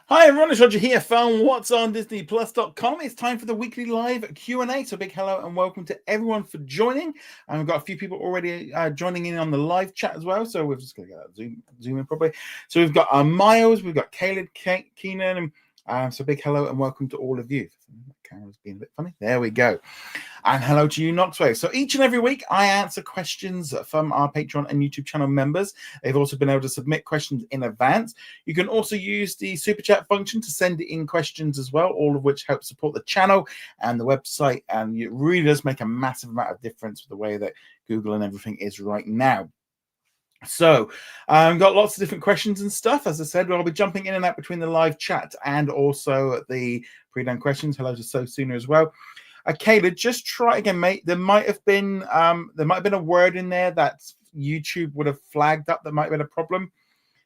Hi everyone, it's Roger here from What's on DisneyPlus.com. It's time for the weekly live Q&A. So big hello and welcome to everyone for joining. And we've got a few people already joining in on the live chat as well. So we're just going to get that zoom in properly. So we've got Miles, we've got Caleb, Keenan. So big hello and welcome to all of you. The camera's being a bit funny. There we go. And hello to you, Knoxway. So each and every week, I answer questions from our Patreon and YouTube channel members. They've also been able to submit questions in advance. You can also use the super chat function to send in questions as well, all of which help support the channel and the website. And it really does make a massive amount of difference with the way that Google and everything is right now. So got lots of different questions and stuff. As I said, we'll be jumping in and out between the live chat and also the pre-done questions. Hello to So Sooner as well. Caleb, just try again, mate. There might have been a word in there that YouTube would have flagged up that might have been a problem.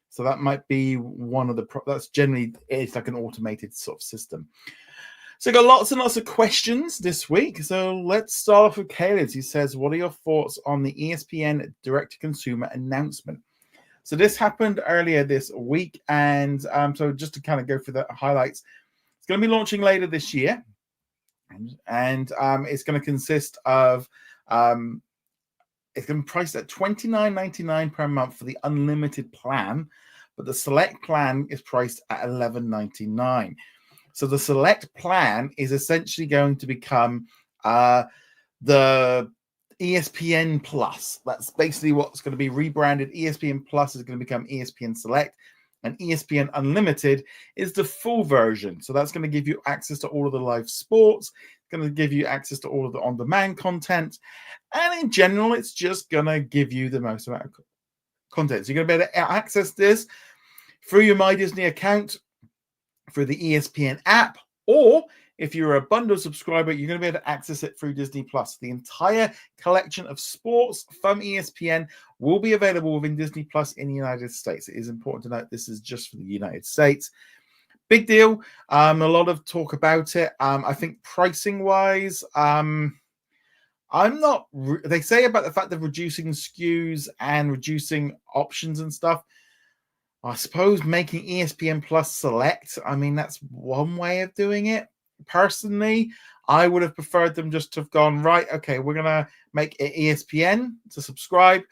So that might be one of the that's generally it's like an automated sort of system. So I got lots and lots of questions this week. So let's start off with Caleb. He says, "What are your thoughts on the ESPN direct-to-consumer announcement?" So this happened earlier this week, and so just to kind of go through the highlights, it's going to be launching later this year. And it's going to consist of it's going to be priced at $29.99 per month for the unlimited plan, but the select plan is priced at $11.99. So the select plan is essentially going to become the ESPN Plus. That's basically what's going to be rebranded. ESPN Plus is going to become ESPN Select. And ESPN Unlimited is the full version. So that's going to give you access to all of the live sports. It's going to give you access to all of the on-demand content. And in general, it's just going to give you the most amount of content. So you're going to be able to access this through your My Disney account, through the ESPN app, or if you're a bundle subscriber, you're going to be able to access it through Disney Plus. The entire collection of sports from ESPN will be available within Disney Plus in the United States. It is important to note this is just for the United States. Big deal. A lot of talk about it. I think pricing wise, I'm not. They say about the fact of reducing SKUs and reducing options and stuff. I suppose making ESPN Plus Select, I mean, that's one way of doing it. Personally, I would have preferred them just to have gone, right, okay, we're going to make it ESPN to subscribe,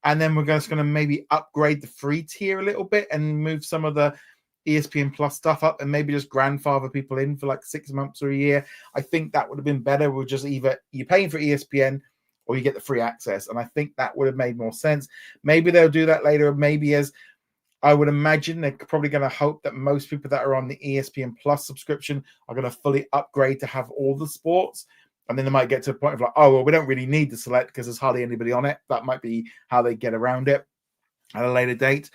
and then we're just going to maybe upgrade the free tier a little bit and move some of the ESPN Plus stuff up and maybe just grandfather people in for like 6 months or a year. I think that would have been better. We're just either you're paying for ESPN or you get the free access, and I think that would have made more sense. Maybe they'll do that later, maybe as I would imagine they're probably going to hope that most people that are on the ESPN Plus subscription are going to fully upgrade to have all the sports. And then they might get to a point of like, oh, well, we don't really need the select because there's hardly anybody on it. That might be how they get around it at a later date.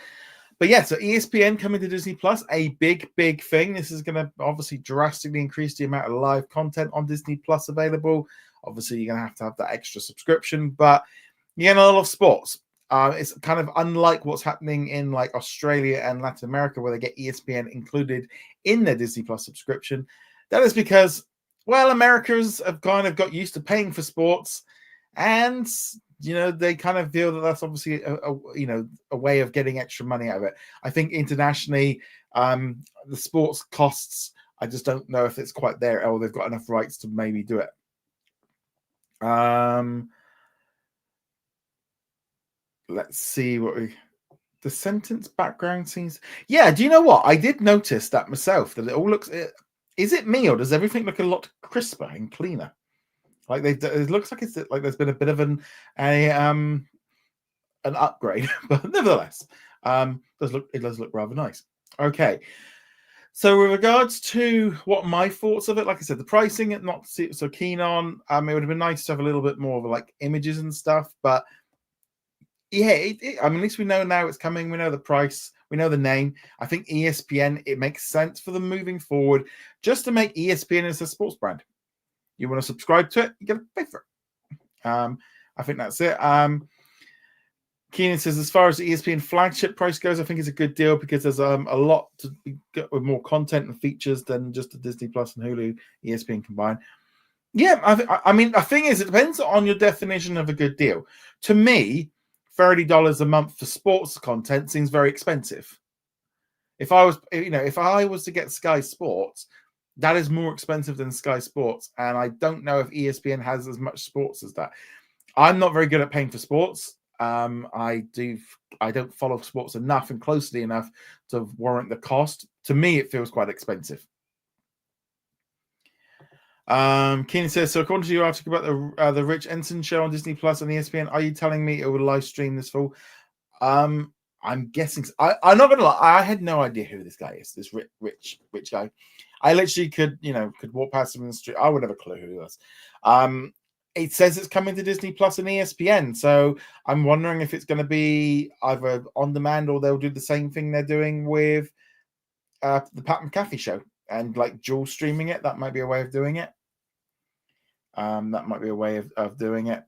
But yeah, so ESPN coming to Disney Plus, a big, big thing. This is going to obviously drastically increase the amount of live content on Disney Plus available. Obviously, you're going to have that extra subscription, but you get a lot of sports. It's kind of unlike what's happening in like Australia and Latin America, where they get ESPN included in their Disney Plus subscription. That is because, well, Americans have kind of got used to paying for sports, and they kind of feel that that's obviously a way of getting extra money out of it. I think internationally, the sports costs, I just don't know if it's quite there, or they've got enough rights to maybe do it. Let's see the sentence background scenes. Yeah, do you know what? I did notice that myself, that it all looks, is it me or does everything look a lot crisper and cleaner? Like it looks like it's like there's been a bit of an upgrade, but nevertheless, it does look rather nice. Okay. So with regards to what my thoughts of it, like I said, the pricing I'm not so keen on. It would have been nice to have a little bit more of like images and stuff, but yeah, I mean, at least we know now it's coming. We know the price. We know the name. I think ESPN, it makes sense for them moving forward just to make ESPN as a sports brand. You want to subscribe to it, you got to pay for it. I think that's it. Keenan says, as far as the ESPN flagship price goes, I think it's a good deal because there's a lot to get with more content and features than just the Disney Plus and Hulu ESPN combined. Yeah, I mean, the thing is, it depends on your definition of a good deal. To me, $30 a month for sports content seems very expensive. If I was, if I was to get Sky Sports, that is more expensive than Sky Sports, and I don't know if ESPN has as much sports as that. I'm not very good at paying for sports. I don't follow sports enough and closely enough to warrant the cost. To me, it feels quite expensive. Keenan says, so according to your article about the Rich Ensign show on Disney Plus and ESPN, are you telling me it will live stream this fall? I'm guessing. I'm not gonna lie. I had no idea who this guy is. This rich guy. I literally could walk past him in the street. I would have a clue who he was. It says it's coming to Disney Plus and ESPN, so I'm wondering if it's going to be either on demand or they'll do the same thing they're doing with the Pat McAfee show and like dual streaming it. That might be a way of doing it. That might be a way of doing it.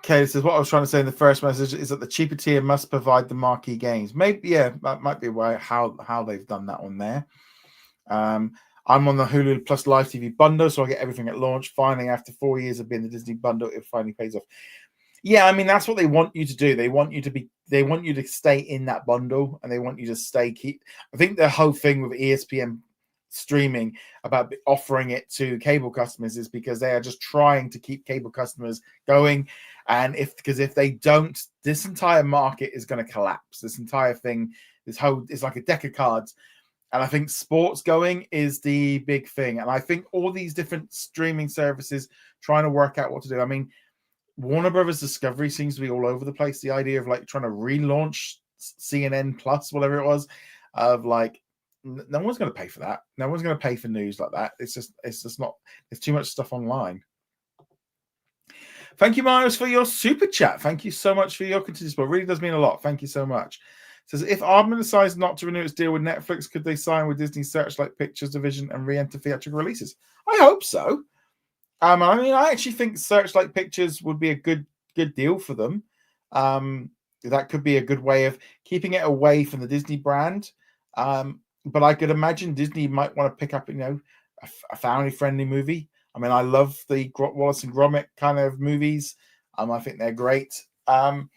Okay, this is what I was trying to say in the first message is that the cheaper tier must provide the marquee games. Maybe, yeah, that might be a way how they've done that one there. I'm on the Hulu Plus Live TV bundle, so I get everything at launch. Finally, after 4 years of being the Disney bundle, it finally pays off. Yeah, I mean that's what they want you to do. They want you to stay in that bundle, and they want you to keep. I think the whole thing with ESPN streaming about offering it to cable customers is because they are just trying to keep cable customers going, and if they don't, this entire market is going to collapse. This entire thing, is like a deck of cards. And I think sports going is the big thing. And I think all these different streaming services trying to work out what to do. I mean, Warner Brothers Discovery seems to be all over the place. The idea of like trying to relaunch CNN Plus, whatever it was, of like, no one's going to pay for that. No one's going to pay for news like that. It's just not, there's too much stuff online. Thank you, Marius, for your super chat. Thank you so much for your continued support. It really does mean a lot. Thank you so much. Says, if Aardman decides not to renew its deal with Netflix, could they sign with Disney Searchlight Pictures division and re-enter theatrical releases? I hope so. I mean, I actually think Searchlight Pictures would be a good deal for them. That could be a good way of keeping it away from the Disney brand. But I could imagine Disney might want to pick up, a family-friendly movie. I mean, I love the Wallace and Gromit kind of movies. I think they're great. But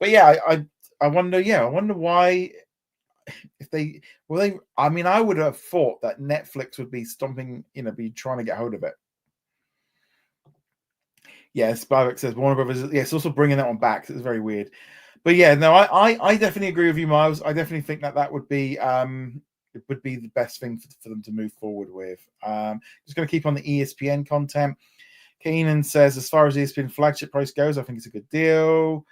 yeah, I wonder why if they I mean, I would have thought that Netflix would be be trying to get hold of it. Yes, Spivak says Warner Brothers. Yes, also bringing that one back. It's very weird. But yeah, no, I definitely agree with you, Miles. I definitely think that would be it would be the best thing for them to move forward with. Just going to keep on the ESPN content. Keenan says, as far as ESPN flagship price goes, I think it's a good deal.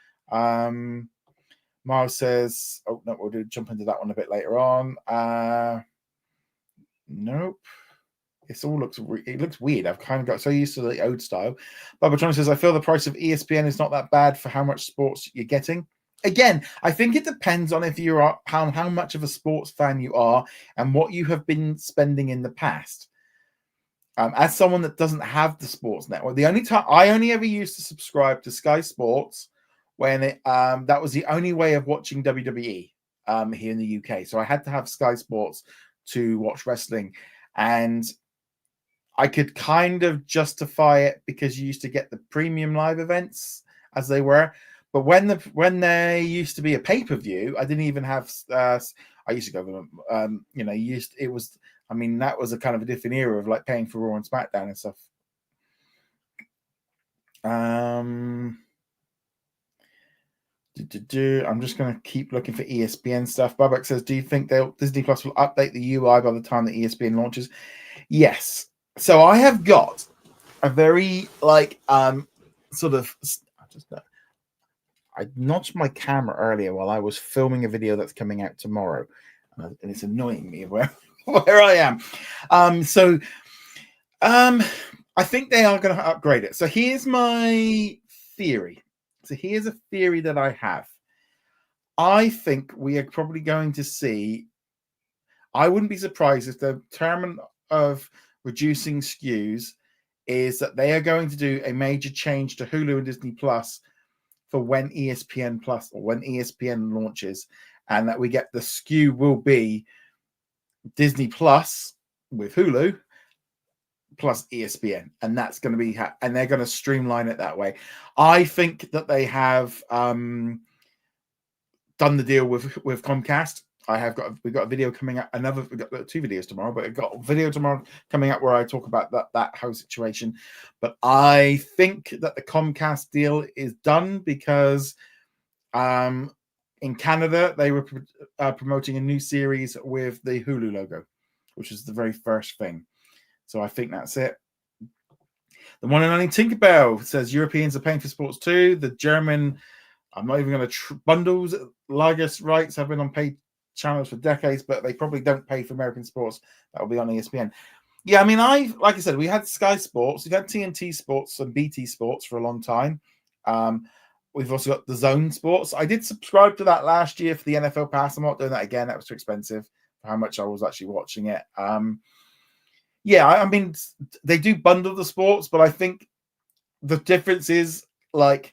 Miles says, oh no, we'll jump into that one a bit later on. Nope. It looks weird. I've kind of got so used to the old style. Babatron says, I feel the price of ESPN is not that bad for how much sports you're getting. Again, I think it depends on if you are how much of a sports fan you are and what you have been spending in the past. As someone that doesn't have the sports network, the only time I only ever used to subscribe to Sky Sports when that was the only way of watching WWE here in the UK. So I had to have Sky Sports to watch wrestling, and I could kind of justify it because you used to get the premium live events as they were. But when there used to be a pay-per-view, I didn't even have. I used to go. It was. I mean, that was a kind of a different era of like paying for Raw and SmackDown and stuff. I'm just going to keep looking for ESPN stuff. Babak says, do you think Disney Plus will update the UI by the time that ESPN launches? Yes. So I have got a very sort of. I notched my camera earlier while I was filming a video that's coming out tomorrow, and it's annoying me where I am. I think they are going to upgrade it. So here's my theory. So here's a theory that I have. I think we are probably going to see. I wouldn't be surprised if the term of reducing SKUs is that they are going to do a major change to Hulu and Disney Plus for when ESPN Plus or when ESPN launches, and that we get the SKU will be Disney Plus with Hulu, plus ESPN, and that's going to be and they're going to streamline it that way. I think that they have done the deal with Comcast. We've got a video coming up. We've got 2 videos tomorrow, but I've got a video tomorrow coming up where I talk about that whole situation. But I think that the Comcast deal is done because in Canada they were promoting a new series with the Hulu logo, which is the very first thing. So I think that's it. The one and only Tinkerbell says Europeans are paying for sports too. The German, I'm not even going to bundles. Largest rights have been on paid channels for decades, but they probably don't pay for American sports. That will be on ESPN. Yeah, I mean, like I said, we had Sky Sports, we've had TNT Sports and BT Sports for a long time. We've also got the Zone Sports. I did subscribe to that last year for the NFL Pass. I'm not doing that again. That was too expensive for how much I was actually watching it. Yeah, I mean, they do bundle the sports, but I think the difference is like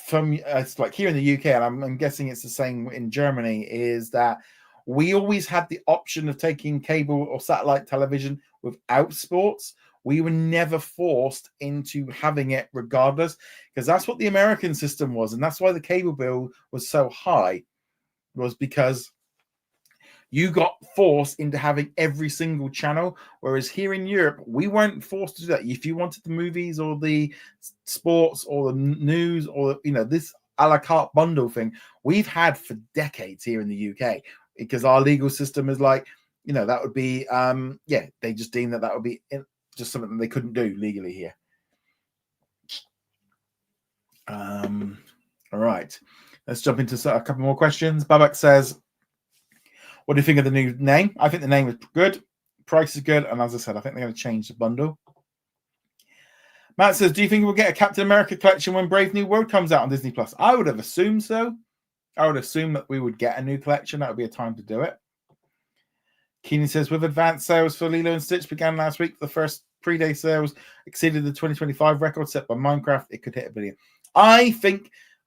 it's like here in the UK, and I'm guessing it's the same in Germany, is that we always had the option of taking cable or satellite television without sports. We were never forced into having it regardless, because that's what the American system was, and that's why the cable bill was so high, was because you got forced into having every single channel, whereas here in Europe, we weren't forced to do that. If you wanted the movies or the sports or the news or, this a la carte bundle thing, we've had for decades here in the UK, because our legal system is like, that would be, they just deemed that would be just something that they couldn't do legally here. All right. Let's jump into a couple more questions. Babak says, what do you think of the new name? I think the name is good. Price is good. And as I said, I think they're going to change the bundle. Matt says, do you think we'll get a Captain America collection when Brave New World comes out on Disney+? I would have assumed so. I would assume that we would get a new collection. That would be a time to do it. Keenan says, with advanced sales for Lilo and Stitch began last week, the first pre-day sales exceeded the 2025 record set by Minecraft. It could hit $1 billion.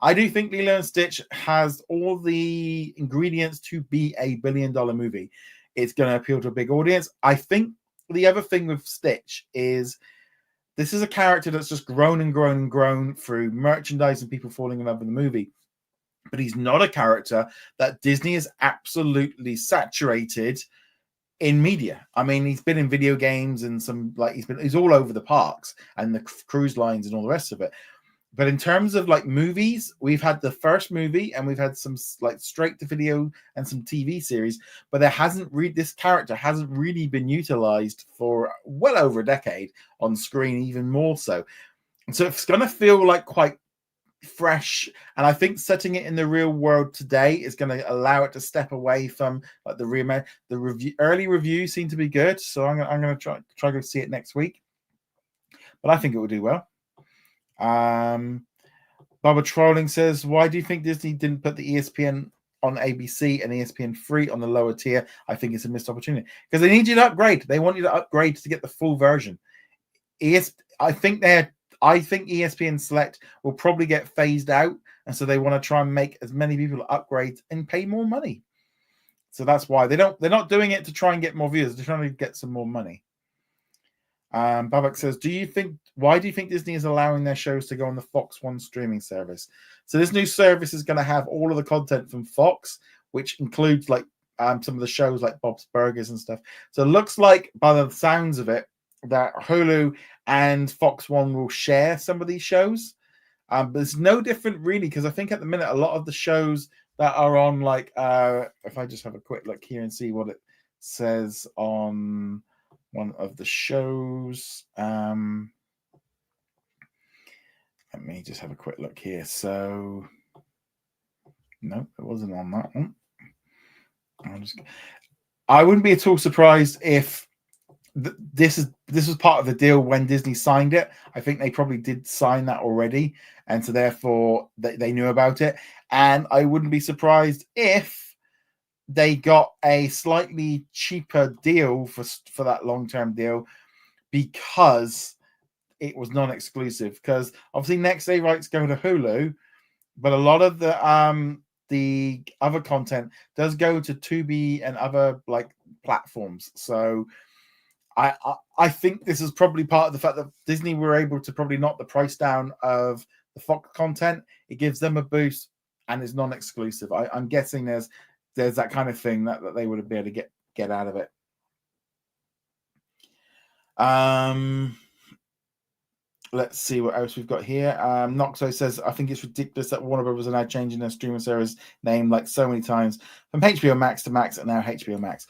I do think Lilo and Stitch has all the ingredients to be a $1 billion movie. It's going to appeal to a big audience. I think the other thing with Stitch is this is a character that's just grown and grown and grown through merchandise and people falling in love with the movie. But he's not a character that Disney has absolutely saturated in media. I mean, he's been in video games and he's all over the parks and the cruise lines and all the rest of it. But in terms of movies, we've had the first movie and we've had some straight to video and some TV series, but this character hasn't really been utilized for well over a decade on screen, even more so. And so it's going to feel quite fresh, and I think setting it in the real world today is going to allow it to step away from the remake. Early reviews seem to be good, so I'm going to try to see it next week. But I think it will do well. Barbara Trolling says, why do you think Disney didn't put the ESPN on ABC and ESPN3 on the lower tier? I think it's a missed opportunity because they need you to upgrade. They want you to upgrade to get the full version. I think ESPN Select will probably get phased out, and so they want to try and make as many people upgrade and pay more money. So that's why they're not doing it to try and get more viewers. They're trying to get some more money. Babak says, why do you think Disney is allowing their shows to go on the Fox One streaming service? So this new service is going to have all of the content from Fox, which includes some of the shows like Bob's Burgers and stuff. So it looks like, by the sounds of it, that Hulu and Fox One will share some of these shows. But it's no different really, because I think at the minute a lot of the shows that are on if I just have a quick look here and see what it says on one of the shows. Let me just have a quick look here. So no, it wasn't on that one. I wouldn't be at all surprised if this was part of the deal when Disney signed it. I think they probably did sign that already, and so therefore they knew about it. And I wouldn't be surprised if they got a slightly cheaper deal for that long-term deal because it was non-exclusive. Because obviously next day rights go to Hulu, but a lot of the other content does go to Tubi and other platforms. So I think this is probably part of the fact that Disney were able to probably knock the price down of the Fox content. It gives them a boost and is non-exclusive. I'm guessing there's that kind of thing that they would be able to get out of it. Let's see what else we've got here. Noxo says, I think it's ridiculous that Warner Brothers are now changing their streaming service name like so many times from HBO Max to Max and now HBO Max.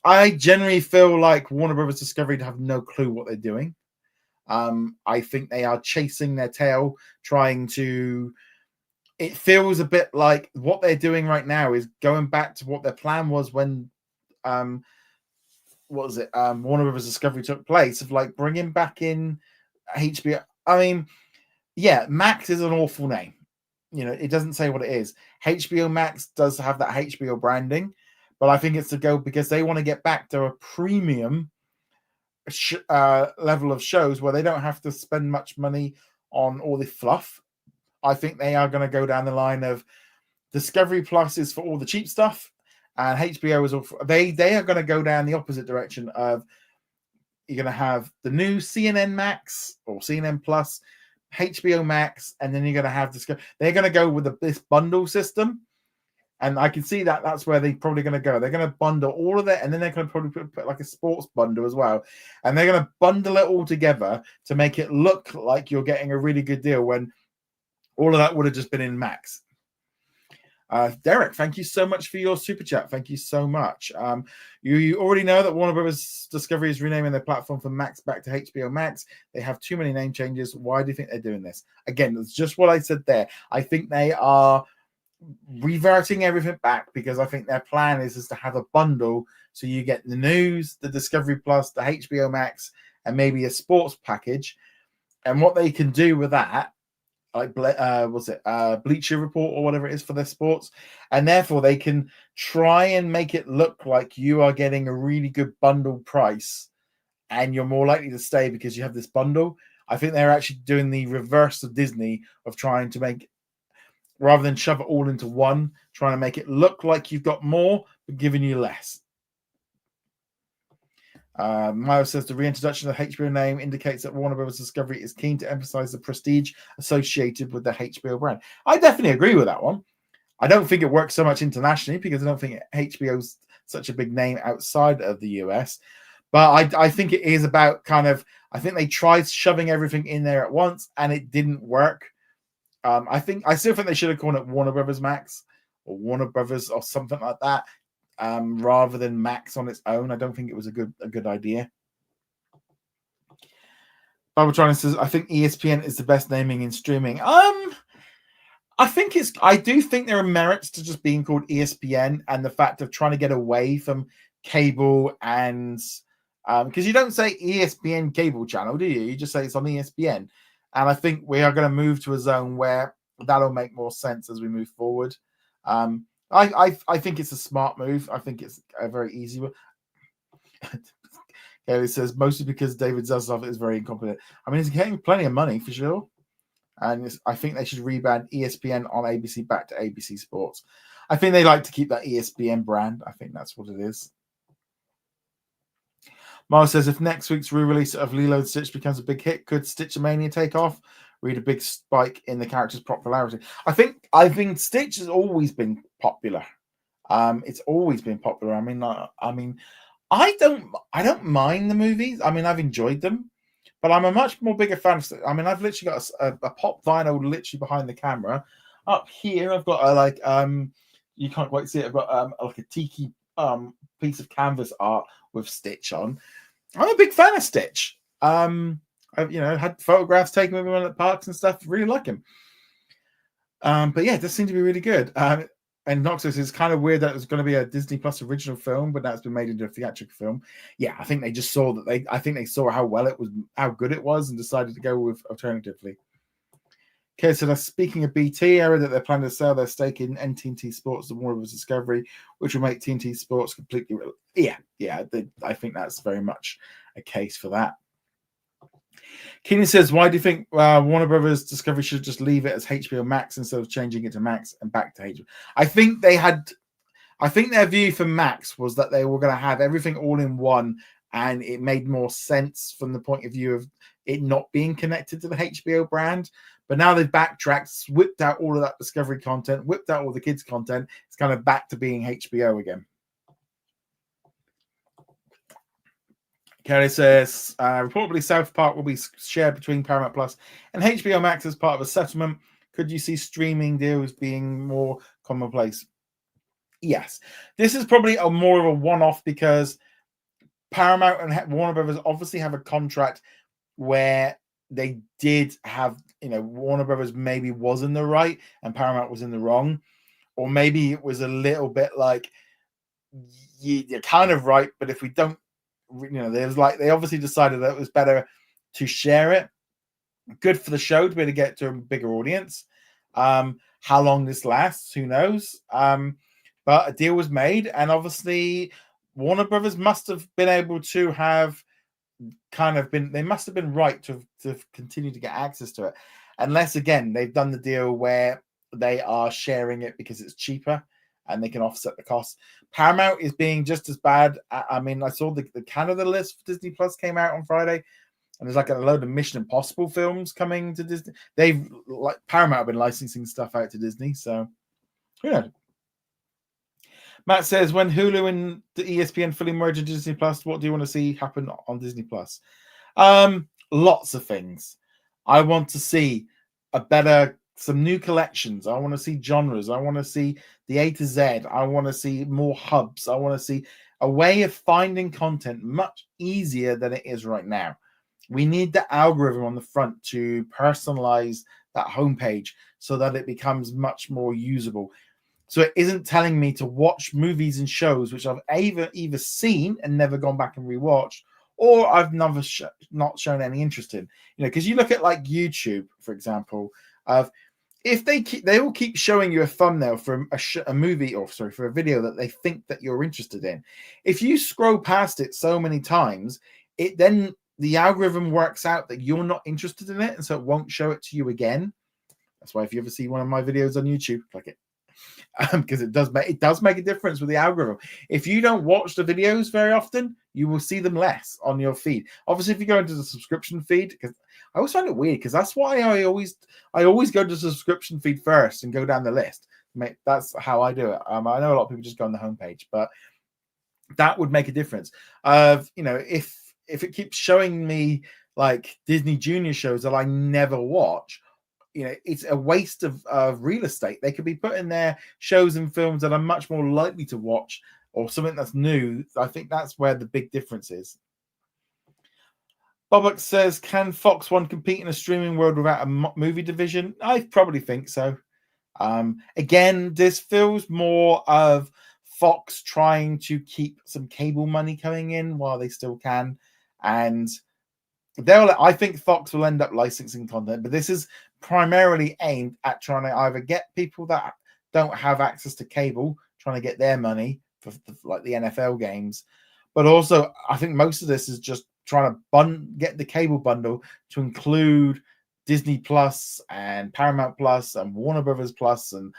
I generally feel like Warner Brothers Discovery have no clue what they're doing. I think they are chasing their tail, trying to. It feels a bit like what they're doing right now is going back to what their plan was when, what was it? Warner Brothers Discovery took place, of like bringing back in HBO. I mean, yeah, Max is an awful name. You know, it doesn't say what it is. HBO Max does have that HBO branding, but I think it's to go because they want to get back to a premium level of shows where they don't have to spend much money on all the fluff. I think they are going to go down the line of Discovery Plus is for all the cheap stuff, and HBO is all for, they are going to go down the opposite direction of you're going to have the new CNN Max or CNN Plus, HBO Max, and then you're going to have this. They're going to go with this bundle system, and I can see that that's where they're probably going to go. They're going to bundle all of it, and then they're going to probably put like a sports bundle as well, and they're going to bundle it all together to make it look like you're getting a really good deal when all of that would have just been in Max. Derek, thank you so much for your super chat. Thank you so much. You already know that Warner Brothers Discovery is renaming their platform from Max back to HBO Max. They have too many name changes. Why do you think they're doing this? Again, it's just what I said there. I think they are reverting everything back because I think their plan is to have a bundle so you get the news, the Discovery Plus, the HBO Max, and maybe a sports package. And what they can do with that, like Bleacher Report or whatever it is for their sports, and therefore they can try and make it look like you are getting a really good bundle price and you're more likely to stay because you have this bundle. I think they're actually doing the reverse of Disney of trying to make, rather than shove it all into one, trying to make it look like you've got more but giving you less. Miles says the reintroduction of the HBO name indicates that Warner Brothers Discovery is keen to emphasize the prestige associated with the HBO brand. I definitely agree with that one. I don't think it works so much internationally because I don't think HBO's such a big name outside of the US. But I think it is about kind of, I think they tried shoving everything in there at once and it didn't work. I still think they should have called it Warner Brothers Max or Warner Brothers or something like that. Rather than Max on its own. I don't think it was a good idea. Barbara says, I think ESPN is the best naming in streaming. I do think there are merits to just being called ESPN and the fact of trying to get away from cable and because you don't say ESPN cable channel, do you? You just say it's on ESPN. And I think we are going to move to a zone where that'll make more sense as we move forward. I think it's a smart move. I think it's a very easy one. Kelly says, mostly because David Zaslav is very incompetent. I mean, he's getting plenty of money for sure. And I think they should rebrand ESPN on ABC back to ABC Sports. I think they like to keep that ESPN brand. I think that's what it is. Miles says, if next week's re-release of Lilo and Stitch becomes a big hit, could Stitchamania take off? Read a big spike in the character's popularity. I think Stitch has always been popular. It's always been popular. I mean, I don't mind the movies. I mean, I've enjoyed them, but I'm a much more bigger fan of Stitch. I mean, I've literally got a pop vinyl literally behind the camera. Up here, I've got you can't quite see it. I've got like a tiki piece of canvas art with Stitch on. I'm a big fan of Stitch. I've had photographs taken with him at parks and stuff. Really like him. But yeah, it does seem to be really good. And Noxus is kind of weird that it was going to be a Disney Plus original film, but now it's been made into a theatrical film. Yeah, I think they just saw that I think they saw how good it was, and decided to go with alternatively. Okay, so speaking of BT, I read that they're planning to sell their stake in TNT Sports to Warner Bros. Discovery, which will make TNT Sports completely. I think that's very much a case for that. Keenan says, why do you think Warner Brothers Discovery should just leave it as HBO Max instead of changing it to Max and back to HBO? I think their view for Max was that they were going to have everything all in one and it made more sense from the point of view of it not being connected to the HBO brand. But now they've backtracked, whipped out all of that Discovery content, whipped out all the kids' content. It's kind of back to being HBO again. Kelly says, reportedly South Park will be shared between Paramount Plus and HBO Max as part of a settlement. Could you see streaming deals being more commonplace? Yes. This is probably more of a one-off because Paramount and Warner Brothers obviously have a contract where they did have, Warner Brothers maybe was in the right and Paramount was in the wrong. Or maybe it was a little bit like, you're kind of right, but if we don't, there's like, they obviously decided that it was better to share it. Good for the show to be able to get to a bigger audience. How long this lasts, who knows? But a deal was made, and obviously Warner Brothers must have been able to have they must have been right to continue to get access to it. Unless, again, they've done the deal where they are sharing it because it's cheaper and they can offset the cost. Paramount is being just as bad. I mean, I saw the Canada list for Disney Plus came out on Friday, and there's like a load of Mission Impossible films coming to Disney. Paramount have been licensing stuff out to Disney, so who knows? Matt says, when Hulu and the ESPN fully merge into Disney Plus, what do you want to see happen on Disney Plus? Lots of things. I want to see some new collections. I want to see genres. I want to see the A to Z. I want to see more hubs. I want to see a way of finding content much easier than it is right now. We need the algorithm on the front to personalize that homepage so that it becomes much more usable. So it isn't telling me to watch movies and shows which I've either seen and never gone back and rewatched, or I've never not shown any interest in. Because you look at like YouTube, for example, if they will keep showing you a thumbnail for a movie, or for a video that they think that you're interested in. If you scroll past it so many times, then the algorithm works out that you're not interested in it, and so it won't show it to you again. That's why if you ever see one of my videos on YouTube, click it. Because it does make a difference with the algorithm. If you don't watch the videos very often, you will see them less on your feed. Obviously, if you go into the subscription feed, because I always find it weird, because that's why I always go to the subscription feed first and go down the list. That's how I do it. I know a lot of people just go on the homepage, but that would make a difference. If it keeps showing me like Disney Junior shows that I never watch, it's a waste of real estate. They could be putting their shows and films that I'm much more likely to watch, or something that's new. I think that's where the big difference is. Bobak says, can Fox One compete in a streaming world without a movie division? I probably think so. Again, this feels more of Fox trying to keep some cable money coming in while they still can. And I think Fox will end up licensing content, but this is primarily aimed at trying to either get people that don't have access to cable, trying to get their money for like the NFL games, but also I think most of this is just trying to get the cable bundle to include Disney Plus and Paramount Plus and Warner Brothers Plus, and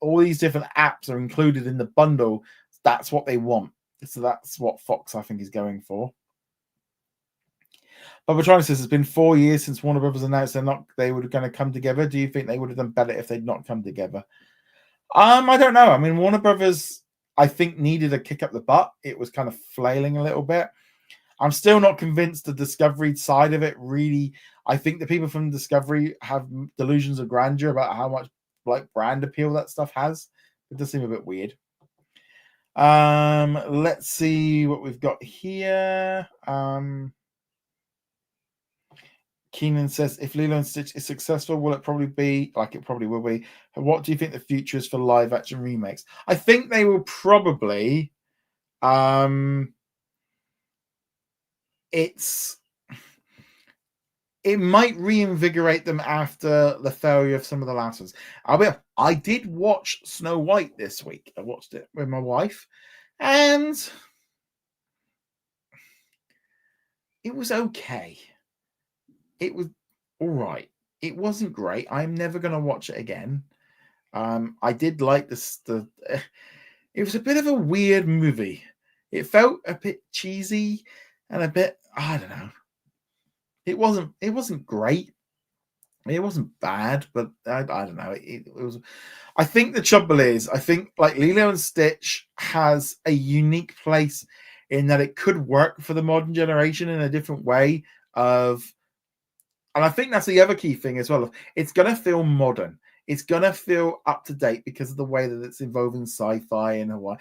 all these different apps are included in the bundle. That's what they want. So that's what Fox, I think, is going for. But Patrona says it's been 4 years since Warner Brothers announced they were going to come together. Do you think they would have done better if they'd not come together? I don't know. I mean, Warner Brothers, I think, needed a kick up the butt. It was kind of flailing a little bit. I'm still not convinced the Discovery side of it really. I think the people from Discovery have delusions of grandeur about how much like brand appeal that stuff has. It does seem a bit weird. Let's see what we've got here. Keenan says, if Lilo and Stitch is successful, will it probably be like it probably will be? What do you think the future is for live action remakes? I think they will probably it might reinvigorate them after the failure of some of the last ones. I did watch Snow White this week. I watched it with my wife, and it was okay. It was all right. It wasn't great. I'm never going to watch it again. I did like this. It was a bit of a weird movie. It felt a bit cheesy. and a bit, I don't know. It wasn't great. It wasn't bad, but I don't know. It was. I think the trouble is, I think like Lilo and Stitch has a unique place in that it could work for the modern generation in a different way. And I think that's the other key thing as well. It's gonna feel modern. It's gonna feel up to date because of the way that it's involving sci-fi and Hawaii.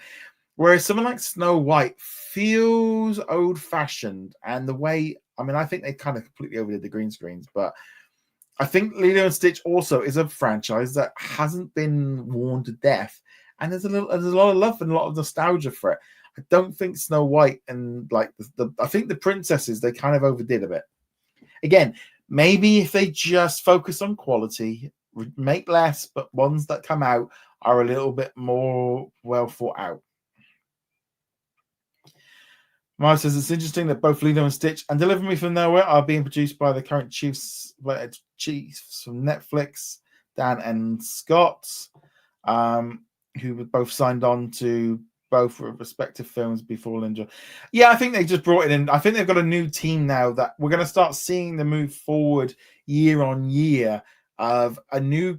Whereas something like Snow White feels old fashioned, and the way, I mean, I think they kind of completely overdid the green screens, but I think Lilo and Stitch also is a franchise that hasn't been worn to death, and there's a lot of love and a lot of nostalgia for it. I don't think Snow White and like I think the princesses, they kind of overdid a bit. Again, maybe if they just focus on quality, make less, but ones that come out are a little bit more well thought out. Mara says it's interesting that both Lilo and Stitch and Deliver Me from Nowhere are being produced by the current chiefs from Netflix, Dan and Scott, who were both signed on to both respective films before Linda. Yeah, I think they just brought it in. I think they've got a new team now that we're going to start seeing the move forward year on year of a new,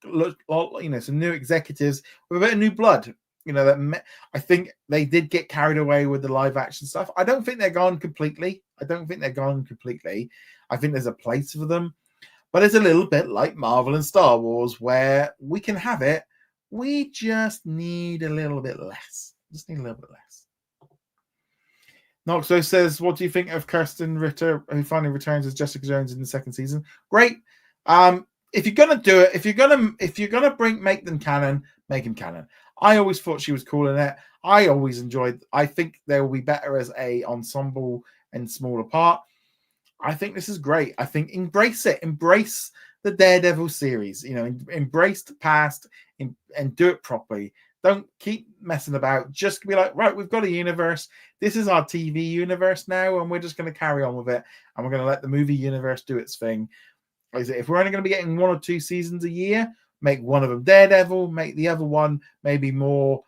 some new executives with a bit of new blood. I think they did get carried away with the live action stuff. I don't think they're gone completely. I think there's a place for them, but it's a little bit like Marvel and Star Wars, where we can have it. We just need a little bit less. Noxo says, "What do you think of Kirsten Ritter, who finally returns as Jessica Jones in the second season?" Great. If you're gonna do it, if you're gonna make them canon, make them canon. I always thought she was cool in it. I always enjoyed. I think they will be better as a ensemble and smaller part. I think this is great. I think embrace it. Embrace the Daredevil series. Embrace the past and do it properly. Don't keep messing about. Just be like, right, we've got a universe. This is our TV universe now, and we're just going to carry on with it. And we're going to let the movie universe do its thing. If we're only going to be getting 1 or 2 seasons a year, make one of them Daredevil, make the other one maybe more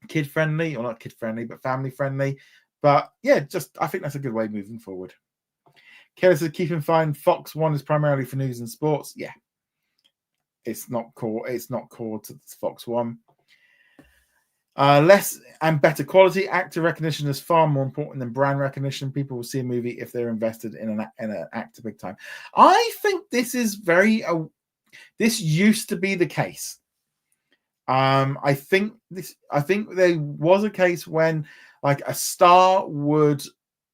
kid friendly, or not kid friendly, but family friendly. But yeah, I think that's a good way moving forward. Kelly says, keep in mind, Fox One is primarily for news and sports. Yeah, it's not core. It's not core to Fox One. Less and better quality. Actor recognition is far more important than brand recognition. People will see a movie if they're invested in an actor big time. I think this is this used to be the case. I think there was a case when like a star would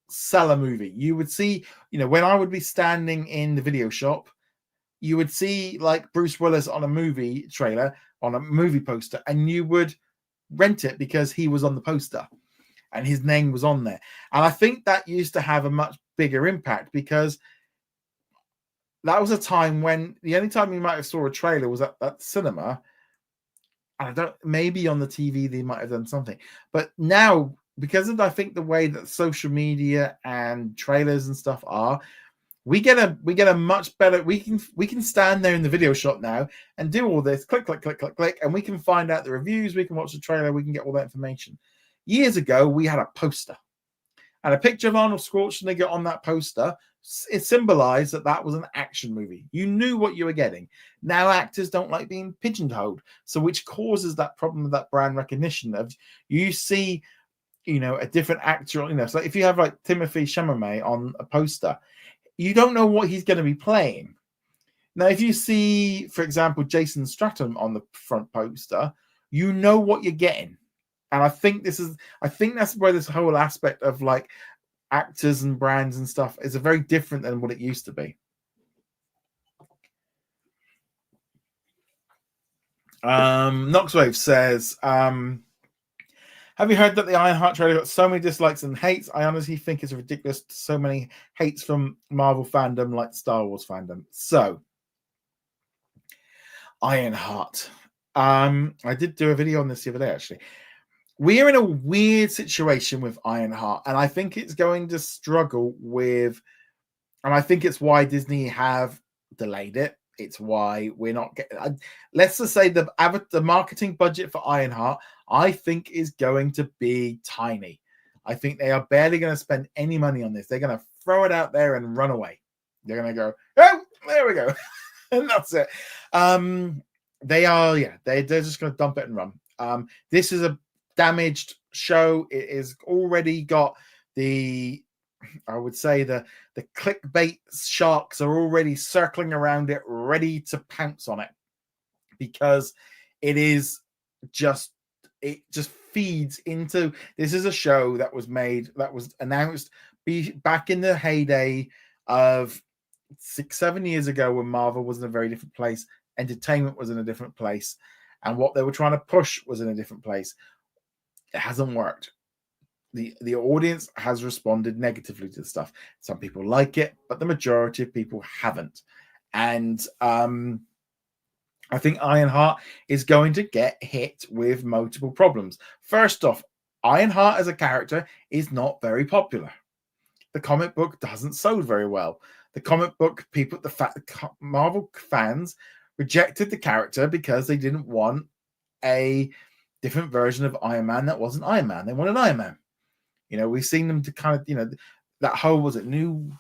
sell a movie. You would see, when I would be standing in the video shop, you would see like Bruce Willis on a movie trailer, on a movie poster, and you would rent it because he was on the poster and his name was on there. And I think that used to have a much bigger impact, because that was a time when the only time you might have saw a trailer was at cinema. And maybe on the TV they might have done something, but now, because of, I think, the way that social media and trailers and stuff are, we get a much better. We can stand there in the video shop now and do all this, click, and we can find out the reviews. We can watch the trailer. We can get all that information. Years ago, we had a poster and a picture of Arnold Schwarzenegger on that poster. It symbolized that was an action movie. You knew what you were getting. Now actors don't like being pigeonholed, so which causes that problem of that brand recognition of, you see, a different actor. So if you have like Timothée Chalamet on a poster, you don't know what he's going to be playing. Now, if you see, for example, Jason Statham on the front poster, you know what you're getting. And I think that's where this whole aspect of like actors and brands and stuff is very different than what it used to be. Noxwave says, have you heard that the Ironheart trailer got so many dislikes and hates? I honestly think it's ridiculous. So many hates from Marvel fandom, like Star Wars fandom. So, Ironheart. I did do a video on this the other day, actually. We're in a weird situation with Ironheart, and I think it's going to struggle with, and I think it's why Disney have delayed it. It's why we're not getting. Let's just say the marketing budget for Ironheart, I think, is going to be tiny. I think they are barely going to spend any money on this. They're going to throw it out there and run away. They're going to go, oh, there we go. And that's it. They're just going to dump it and run. This is a damaged show. It is already got I would say the clickbait sharks are already circling around it, ready to pounce on it, because it just feeds into. This is a show that was announced back in the heyday of 6-7 years ago, when Marvel was in a very different place, entertainment was in a different place, and what they were trying to push was in a different place. It hasn't worked. The audience has responded negatively to the stuff. Some people like it, but the majority of people haven't. And I think Ironheart is going to get hit with multiple problems. First off, Ironheart as a character is not very popular. The comic book doesn't sell very well. The comic book people, Marvel fans rejected the character because they didn't want a different version of Iron Man that wasn't Iron Man. They wanted Iron Man. We've seen them to kind of, that whole, was it new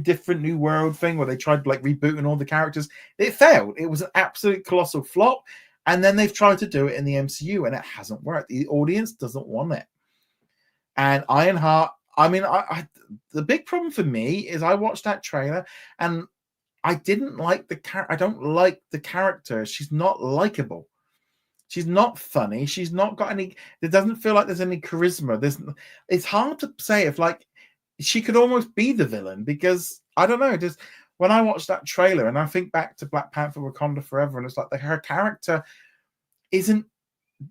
different new world thing where they tried like rebooting all the characters. It failed. It was an absolute colossal flop. And then they've tried to do it in the MCU and it hasn't worked. The audience doesn't want it. And Ironheart, the big problem for me is I watched that trailer and I didn't like I don't like the character. She's not likable. She's not funny. She's not got any. It doesn't feel like there's any charisma. It's hard to say if like she could almost be the villain, because I don't know. Just when I watch that trailer and I think back to Black Panther: Wakanda Forever, and it's like her character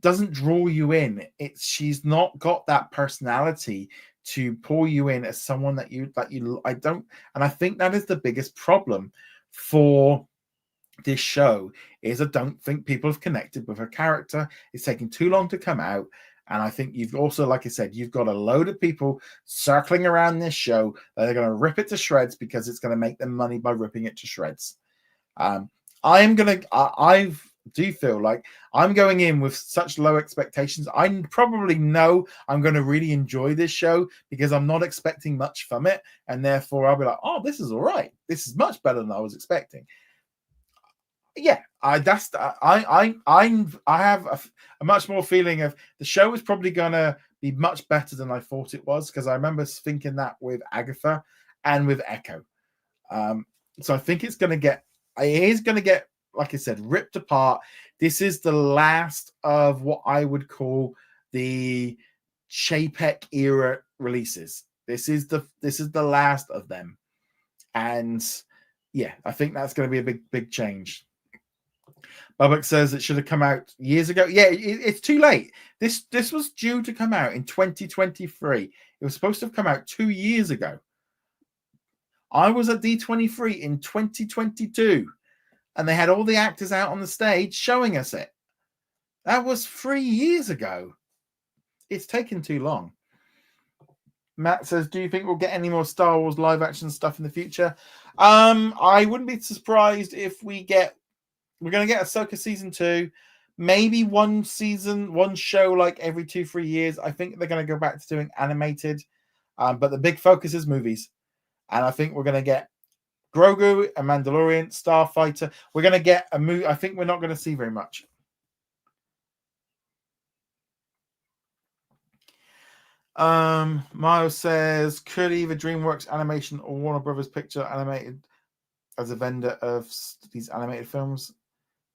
doesn't draw you in. She's not got that personality to pull you in as someone that you I don't. And I think that is the biggest problem for this show, is I don't think people have connected with her character. It's taking too long to come out, and I think you've also, like I said, you've got a load of people circling around this show that are going to rip it to shreds because it's going to make them money by ripping it to shreds. I do feel like I'm going in with such low expectations. I probably know I'm going to really enjoy this show because I'm not expecting much from it, and therefore I'll be like, oh, this is all right. This is much better than I was expecting. Yeah, I have a much more feeling of the show is probably gonna be much better than I thought it was, because I remember thinking that with Agatha and with Echo. So I think it is gonna get, like I said, ripped apart. This is the last of what I would call the Chapek era releases. This is the last of them, and yeah, I think that's going to be a big change. Bubbock says it should have come out years ago. Yeah, it's too late. This was due to come out in 2023. It was supposed to have come out 2 years ago. I was at D23 in 2022, and they had all the actors out on the stage showing us it. That was 3 years ago. It's taken too long. Matt says, do you think we'll get any more Star Wars live action stuff in the future? I wouldn't be surprised if we're going to get Ahsoka season 2, maybe one show like every 2-3 years. I think they're going to go back to doing animated, but the big focus is movies. And I think we're going to get Grogu, a Mandalorian, Starfighter. We're going to get a movie. I think we're not going to see very much. Miles says, could either DreamWorks Animation or Warner Brothers Picture Animated as a vendor of these animated films?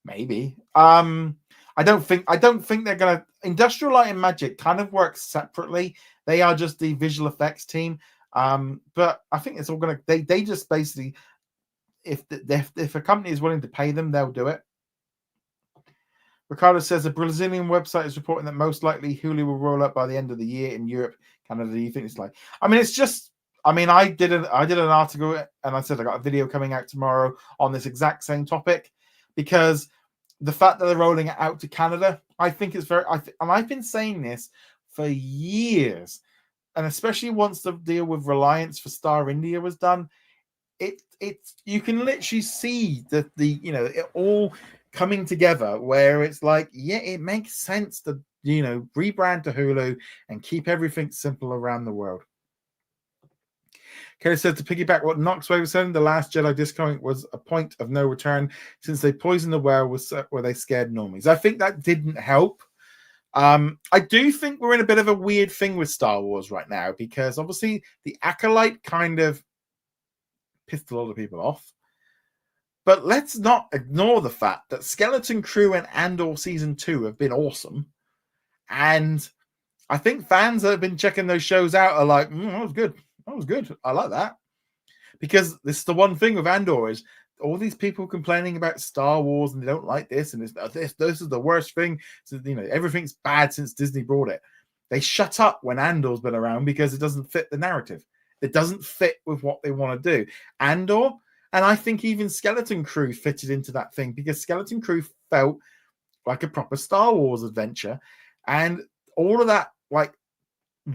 Maybe. I don't think they're gonna. Industrial Light and Magic kind of works separately. They are just the visual effects team. But I think it's all gonna. They just basically, if a company is willing to pay them, they'll do it. Ricardo says a Brazilian website is reporting that most likely Hulu will roll out by the end of the year in Europe, Canada. Do you think it's like? I mean, it's just. I mean, I did an article and I said I got a video coming out tomorrow on this exact same topic, because the fact that they're rolling it out to Canada, I think it's very. And I've been saying this for years, and especially once the deal with Reliance for Star India was done, you can literally see it all coming together, where it's like, yeah, it makes sense to rebrand to Hulu and keep everything simple around the world. Kelly said, to piggyback what Knoxway was saying, The Last Jedi discoing was a point of no return since they poisoned the well where they scared normies. I think that didn't help. I do think we're in a bit of a weird thing with Star Wars right now, because obviously the Acolyte kind of pissed a lot of people off. But let's not ignore the fact that Skeleton Crew and Andor Season 2 have been awesome. And I think fans that have been checking those shows out are like, that was good. That was good. I like that. Because this is the one thing with Andor is all these people complaining about Star Wars and they don't like this and this is the worst thing. So, everything's bad since Disney brought it. They shut up when Andor's been around because it doesn't fit the narrative. It doesn't fit with what they want to do. Andor, and I think even Skeleton Crew fitted into that thing, because Skeleton Crew felt like a proper Star Wars adventure. And all of that, like,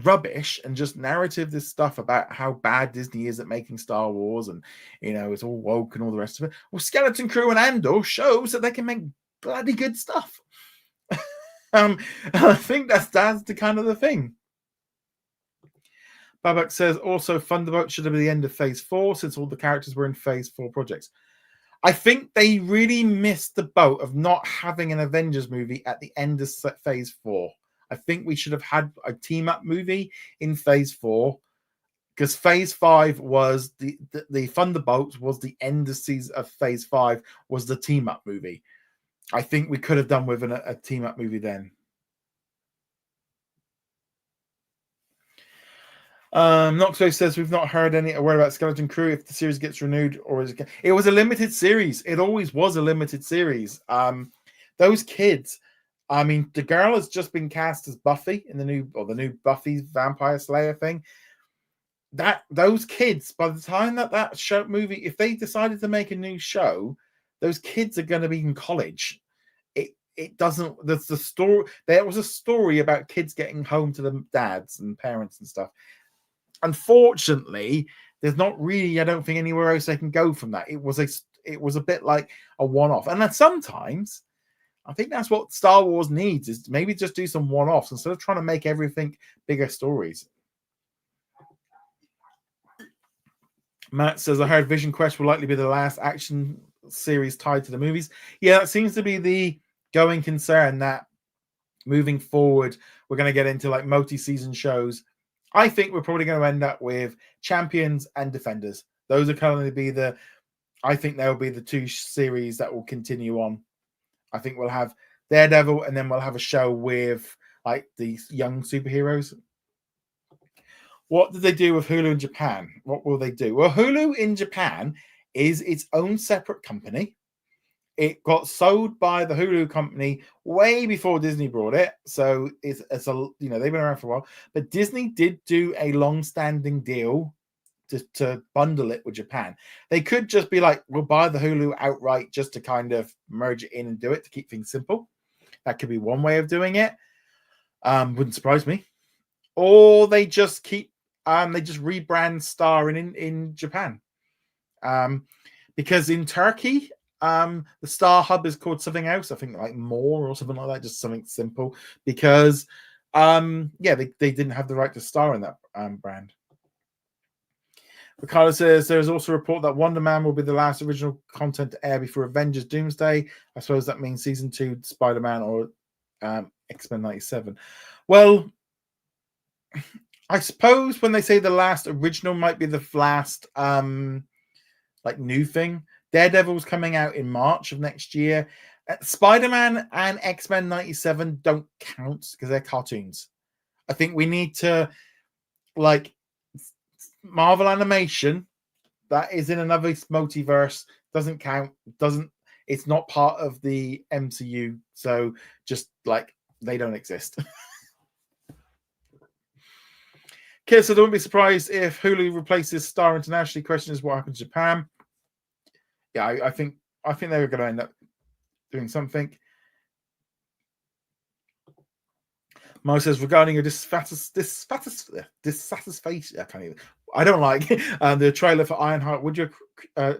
rubbish and just this stuff about how bad Disney is at making Star Wars and it's all woke and all the rest of it. Well, Skeleton Crew and Andor shows that they can make bloody good stuff. I think that's the kind of the thing. Babak says also Thunderbolt should have been the end of Phase 4 since all the characters were in Phase 4 projects. I think they really missed the boat of not having an Avengers movie at the end of Phase 4. I think we should have had a team-up movie in Phase 4, because Phase 5 was the Thunderbolts was the end of Phase 5 was the team-up movie. I think we could have done with a team-up movie then. Knoxway says we've not heard any word about Skeleton Crew if the series gets renewed, or is it was a limited series. It always was a limited series. Those kids, I mean, the girl has just been cast as Buffy in the new Buffy Vampire Slayer thing. Those kids, by the time that show movie, if they decided to make a new show, those kids are going to be in college. It doesn't. There's the story. There was a story about kids getting home to the dads and parents and stuff. Unfortunately, there's not really, I don't think, anywhere else they can go from that. It was a bit like a one-off, and then sometimes I think that's what Star Wars needs, is maybe just do some one-offs instead of trying to make everything bigger stories. Matt says, I heard Vision Quest will likely be the last action series tied to the movies. Yeah, that seems to be the going concern, that moving forward, we're going to get into like multi-season shows. I think we're probably going to end up with Champions and Defenders. Those are currently I think they'll be the two series that will continue on. I think we'll have Daredevil, and then we'll have a show with like these young superheroes. What did they do with Hulu in Japan? What will they do? Well, Hulu in Japan is its own separate company. It got sold by the Hulu company way before Disney brought it. So it's a, they've been around for a while. But Disney did do a long-standing deal to bundle it with Japan. They could just be like, we'll buy the Hulu outright just to kind of merge it in and do it to keep things simple. That could be one way of doing it. Wouldn't surprise me. Or they just rebrand Star in Japan. Because in Turkey, the Star Hub is called something else. I think like More or something like that, just something simple. Because they didn't have the right to Star in that brand. Ricardo says there's also a report that Wonder Man will be the last original content to air before Avengers Doomsday. I suppose that means season 2 Spider-Man or X-Men 97. Well, I suppose when they say the last original might be the last like new thing. Daredevil's coming out in March of next year. Spider-Man and X-Men 97 don't count because they're cartoons. I think we need to, like, Marvel Animation that is in another multiverse doesn't count. It's not part of the MCU. So just like they don't exist. Okay, so don't be surprised if Hulu replaces Star internationally. Question is what happens in Japan. Yeah, I think they were going to end up doing something. Mo says regarding your dissatisfaction. I can't even. I don't like the trailer for Ironheart. Would you? I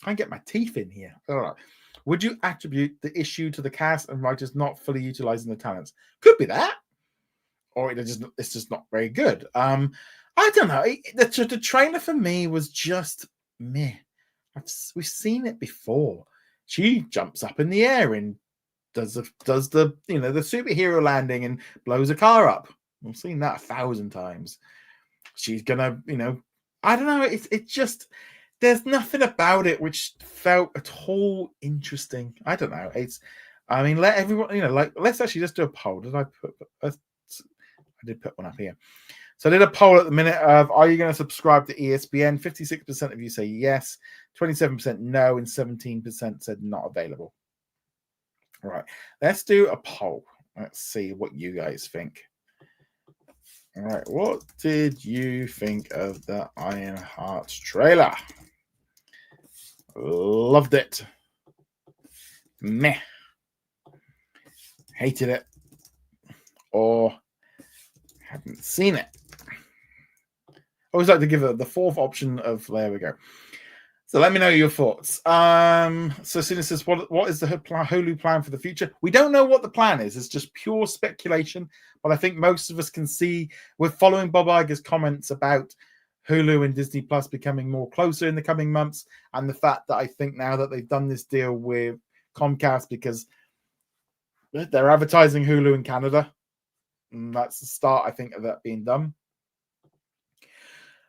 can get my teeth in here. All right. Would you attribute the issue to the cast and writers not fully utilizing the talents? Could be that, or it's just not very good. I don't know. The trailer for me was just meh. We've seen it before. She jumps up in the air and does the the superhero landing and blows a car up. We've seen that 1,000 times. She's gonna, I don't know. It's just there's nothing about it which felt at all interesting. I don't know. Let everyone, let's actually just do a poll. I did put one up here. So I did a poll at the minute of, are you going to subscribe to ESPN? 56% of you say yes, 27% no, and 17% said not available. All right, let's do a poll. Let's see what you guys think. All right, what did you think of the Ironheart trailer? Loved it. Meh. Hated it. Or haven't seen it. I always like to give the fourth option of, there we go. So let me know your thoughts. So Sina says, what is the Hulu plan for the future? We don't know what the plan is. It's just pure speculation. But I think most of us can see, we're following Bob Iger's comments about Hulu and Disney Plus becoming more closer in the coming months. And the fact that I think now that they've done this deal with Comcast because they're advertising Hulu in Canada. And that's the start, I think, of that being done.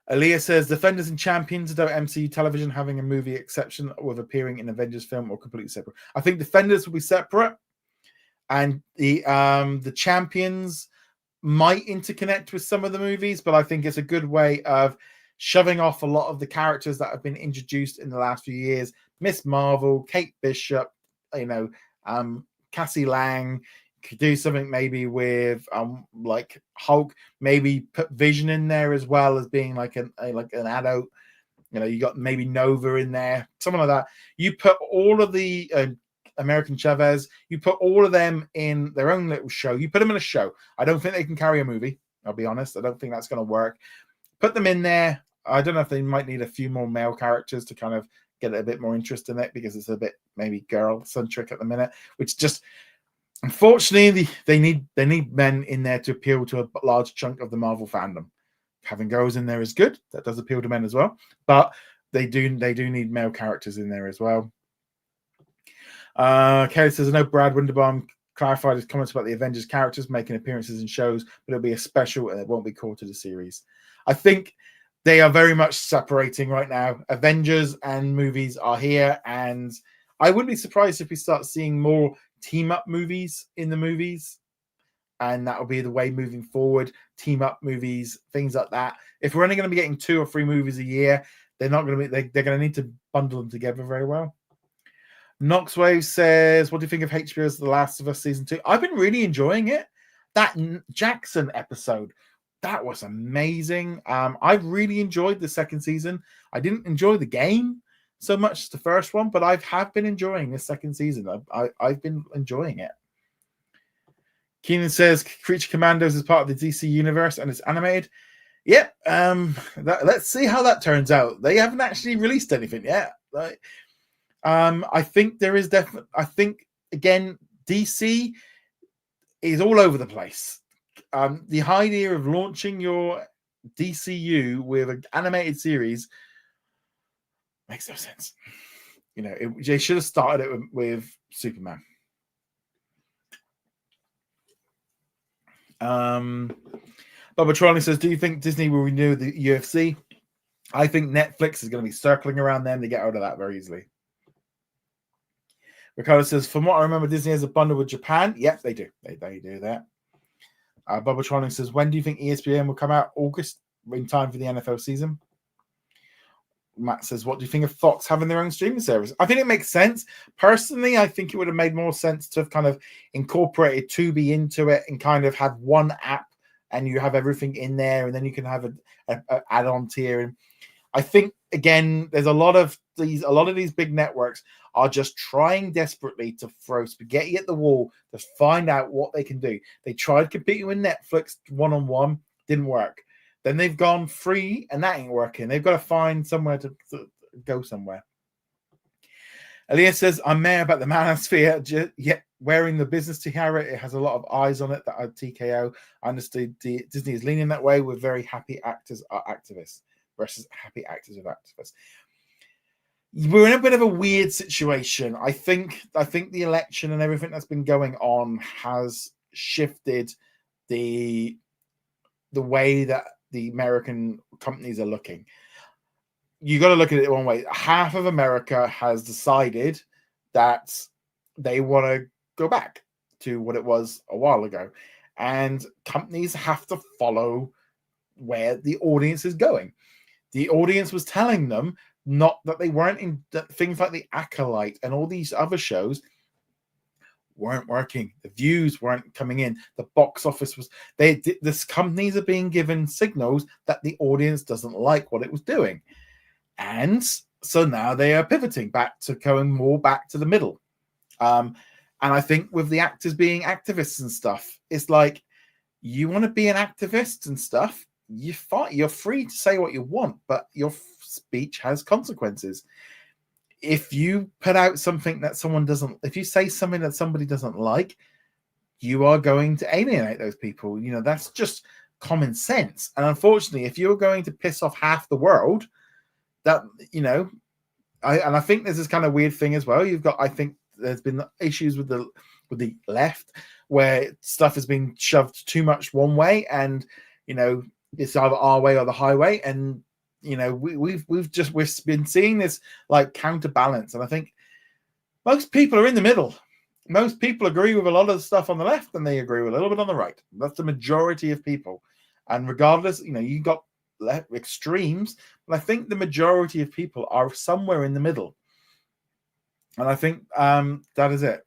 Elio says, Defenders and Champions, though MCU television having a movie exception with appearing in Avengers film or completely separate. I think Defenders will be separate. And the Champions might interconnect with some of the movies, but I think it's a good way of shoving off a lot of the characters that have been introduced in the last few years. Miss Marvel, Kate Bishop, Cassie Lang. Could do something maybe with like Hulk, maybe put Vision in there as well as being like an adult. You got maybe Nova in there, something like that. You put all of the American Chavez, you put all of them in their own little show. You put them in a show. I don't think they can carry a movie. I'll be honest. I don't think that's going to work. Put them in there. I don't know if they might need a few more male characters to kind of get a bit more interest in it because it's a bit maybe girl centric at the minute, which just. Unfortunately, they need men in there to appeal to a large chunk of the Marvel fandom. Having girls in there is good. That does appeal to men as well. But they do need male characters in there as well. Kelly says, I know Brad Winderbaum clarified his comments about the Avengers characters making appearances in shows, but it'll be a special and it won't be core to the series. I think they are very much separating right now. Avengers and movies are here, and I wouldn't be surprised if we start seeing more team up movies in the movies, and that will be the way moving forward. Team up movies, things like that. If we're only going to be getting 2 or 3 movies a year, they're not going to be. They're going to need to bundle them together very well. Noxwave says, "What do you think of HBO's The Last of Us season 2?" I've been really enjoying it. That Jackson episode, that was amazing. I really enjoyed the second season. I didn't enjoy the game so much as the first one, but I have been enjoying this second season. I've been enjoying it. Keenan says Creature Commandos is part of the DC universe and it's animated. Yep. Let's see how that turns out. They haven't actually released anything yet. I think there is definitely. I think again, DC is all over the place. The idea of launching your DCU with an animated series makes no sense. They should have started it with Superman. Bubba Trolley says, do you think Disney will renew the UFC? I think Netflix is going to be circling around them to get out of that very easily. Ricardo says, from what I remember, Disney has a bundle with Japan. Yep, they do. They do that. Bubba Trolley says, when do you think ESPN will come out? August, in time for the NFL season. Matt says, what do you think of Fox having their own streaming service? I think it makes sense. Personally, I think it would have made more sense to have kind of incorporated Tubi into it and kind of have one app and you have everything in there and then you can have an add-on tier. And I think, again, there's a lot of these big networks are just trying desperately to throw spaghetti at the wall to find out what they can do. They tried competing with Netflix one-on-one, didn't work. Then they've gone free, and that ain't working. They've got to find somewhere to go somewhere. Elio says, I'm mayor about the manosphere, yet wearing the business tiara, it has a lot of eyes on it that are TKO. I understood Disney is leaning that way with very happy actors are activists versus happy actors of activists. We're in a bit of a weird situation. I think the election and everything that's been going on has shifted the way that the American companies are looking. You got to look at it one way. Half of America has decided that they want to go back to what it was a while ago, and companies have to follow where the audience is going. The audience was telling them not that they weren't in things like The Acolyte and all these other shows weren't working. The views weren't coming in. The box office was this companies are being given signals that the audience doesn't like what it was doing. And so now they are pivoting back to going more back to the middle. And I think with the actors being activists and stuff, it's like, you want to be an activist and stuff, you're free to say what you want, but your speech has consequences. If you put out something that someone doesn't, if you say something that somebody doesn't like, you are going to alienate those people. You know, that's just common sense. And unfortunately, if you're going to piss off half the world, that, you know, I think there's this kind of weird thing as well. I think there's been issues with the left where stuff has been shoved too much one way, and, you know, it's either our way or the highway. And, you know, we've been seeing this like counterbalance. And I think most people are in the middle. Most people agree with a lot of the stuff on the left, and they agree with a little bit on the right. That's the majority of people. And regardless, you know, you got left extremes, but I think the majority of people are somewhere in the middle. And I think that is it.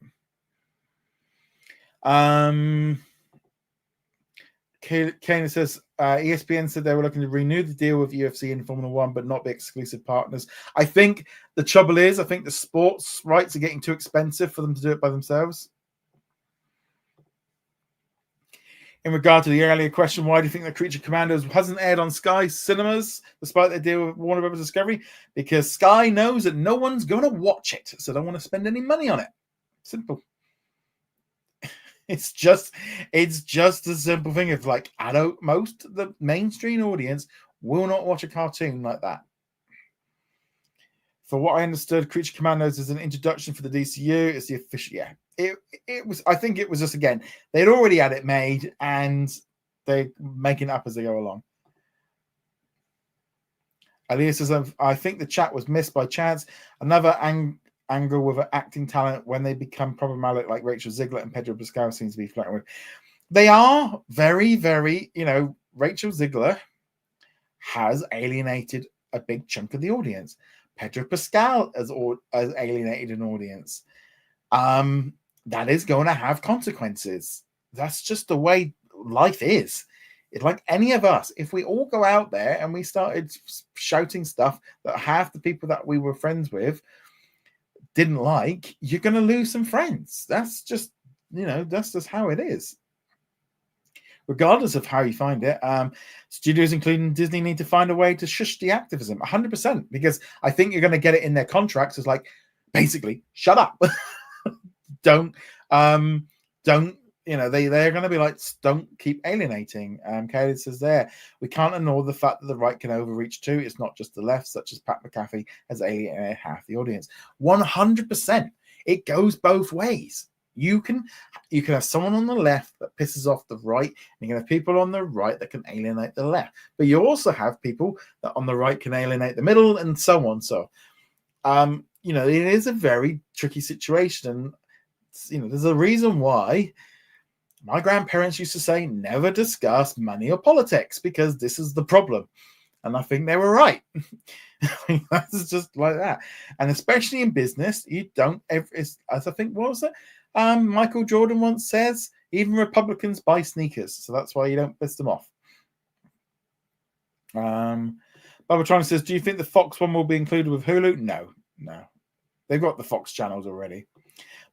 Kane says ESPN said they were looking to renew the deal with UFC and Formula One, but not be exclusive partners. I think the trouble is, I think the sports rights are getting too expensive for them to do it by themselves. In regard to the earlier question, why do you think that Creature Commandos hasn't aired on Sky Cinemas despite their deal with Warner Bros. Discovery? Because Sky knows that no one's going to watch it, so they don't want to spend any money on it. Simple. It's just a simple thing of like, most of the mainstream audience will not watch a cartoon like that. For what I understood, Creature Commandos is an introduction for the DCU. It's the official, yeah. It was. I think it was just, again, they'd already had it made and they're making it up as they go along. Elio says, I think the chat was missed by chance. Another angle with an acting talent when they become problematic, like Rachel Ziegler and Pedro Pascal seems to be flirting with. They are very, very, you know, Rachel Ziegler has alienated a big chunk of the audience. Pedro Pascal has alienated an audience. That is going to have consequences. That's just the way life is. It's like any of us. If we all go out there and we started shouting stuff that half the people that we were friends with didn't like, you're going to lose some friends. That's just, you know, that's just how it is. Regardless of how you find it, studios, including Disney, need to find a way to shush the activism 100%, because I think you're going to get it in their contracts as like, basically, shut up. Don't, you know, they're going to be like, don't keep alienating. Kaylee says there, we can't ignore the fact that the right can overreach too. It's not just the left, such as Pat McAfee has alienated half the audience. 100%. It goes both ways. You can have someone on the left that pisses off the right, and you can have people on the right that can alienate the left. But you also have people that on the right can alienate the middle, and so on. So, you know, it is a very tricky situation. And, you know, there's a reason why my grandparents used to say, never discuss money or politics, because this is the problem. And I think they were right. That's just like that. And especially in business, you don't ever, as I think, what was it? Michael Jordan once says, even Republicans buy sneakers. So that's why you don't piss them off. Barbara Tron says, do you think the Fox one will be included with Hulu? No. They've got the Fox channels already.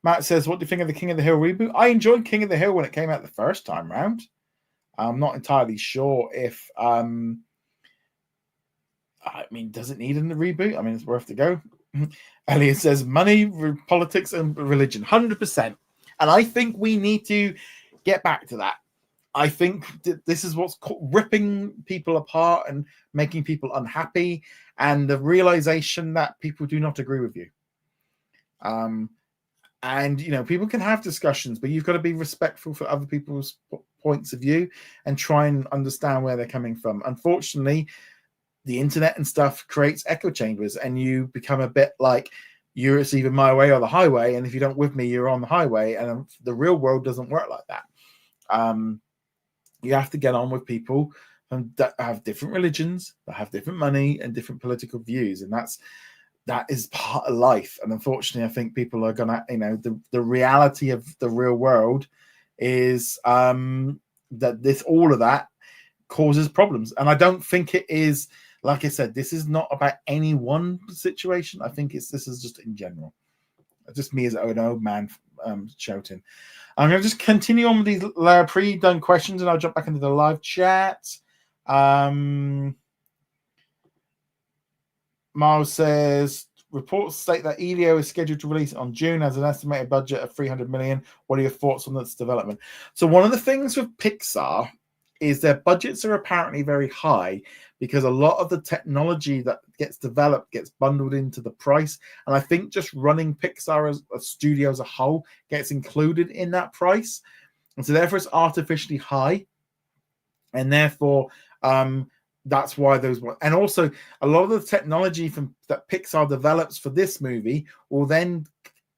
Matt says, what do you think of the King of the Hill reboot? I enjoyed King of the Hill when it came out the first time round. I'm not entirely sure if, I mean, does it need a reboot? I mean, it's worth to go. Elliot says money, politics, and religion, 100%. And I think we need to get back to that. I think this is what's ripping people apart and making people unhappy, and the realization that people do not agree with you. And people can have discussions, but you've got to be respectful for other people's points of view and try and understand where they're coming from. Unfortunately, the internet and stuff creates echo chambers, and you become a bit like it's either my way or the highway, and if you don't with me, you're on the highway. And the real world doesn't work like that. You have to get on with people that have different religions, that have different money and different political views, and that is part of life. And unfortunately, I think people are gonna, the reality of the real world is that all of that causes problems. And I don't think it is, like I said, this is not about any one situation. I think this is just in general. Just me as an old man shouting. I'm going to just continue on with these pre-done questions, and I'll jump back into the live chat. Miles says, reports state that Elio is scheduled to release on June, has an estimated budget of 300 million. What are your thoughts on this development? So one of the things with Pixar is their budgets are apparently very high because a lot of the technology that gets developed gets bundled into the price. And I think just running Pixar as a studio as a whole gets included in that price. And so therefore it's artificially high. And therefore, that's why those. And also, a lot of the technology that Pixar develops for this movie will then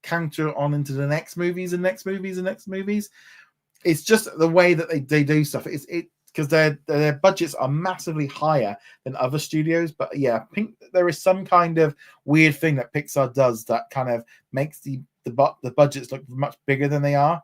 counter on into the next movies and next movies and next movies. It's just the way that they do stuff. It's because their budgets are massively higher than other studios. But yeah, I think there is some kind of weird thing that Pixar does that kind of makes the budgets look much bigger than they are.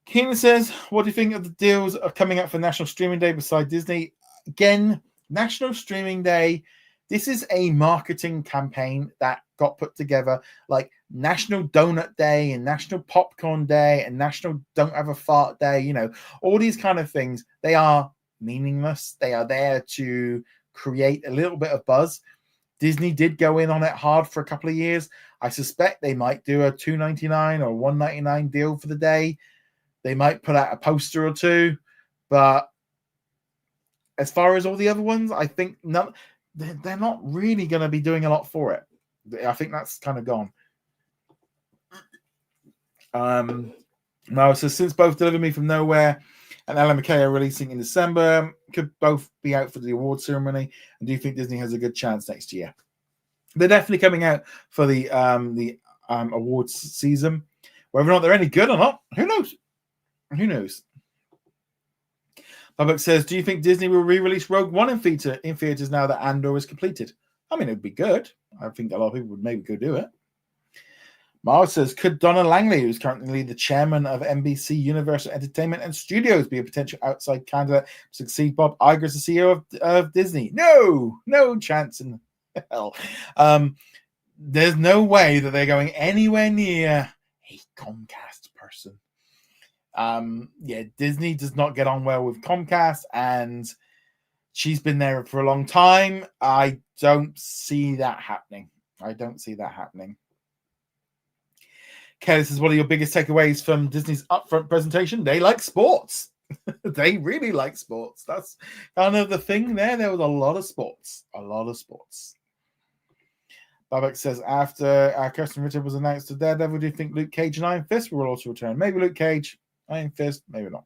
Keenan says, what do you think of the deals are coming up for National Streaming Day beside Disney? Again, National Streaming Day, this is a marketing campaign that got put together like National Donut Day and National Popcorn Day and National Don't Have a Fart Day, all these kind of things. They are meaningless. They are there to create a little bit of buzz. Disney did go in on it hard for a couple of years. I suspect they might do a $2.99 or $1.99 deal for the day. They might put out a poster or two, but as far as all the other ones, I think they're not really going to be doing a lot for it. I think that's kind of gone. Now, so since both Deliver Me From Nowhere and Ellen McKay are releasing in December, could both be out for the award ceremony. And do you think Disney has a good chance next year? They're definitely coming out for the awards season. Whether or not they're any good or not, who knows? Who knows? Public says, do you think Disney will re-release Rogue One in theaters now that Andor is completed? I mean, it would be good. I think a lot of people would maybe go do it. Mars says, could Donna Langley, who's currently the chairman of NBC Universal Entertainment and Studios, be a potential outside candidate to succeed Bob Iger as the CEO of Disney? No chance in hell. There's no way that they're going anywhere near a Comcast person. Disney does not get on well with Comcast, and she's been there for a long time. I don't see that happening. Kelly says, what are your biggest takeaways from Disney's upfront presentation? They like sports. They really like sports. That's kind of the thing there. There was a lot of sports. Babak says, after Kirsten Ritter was announced to Daredevil, do you think Luke Cage and Iron Fist will also return? Maybe Luke Cage, Iron Fist, maybe not.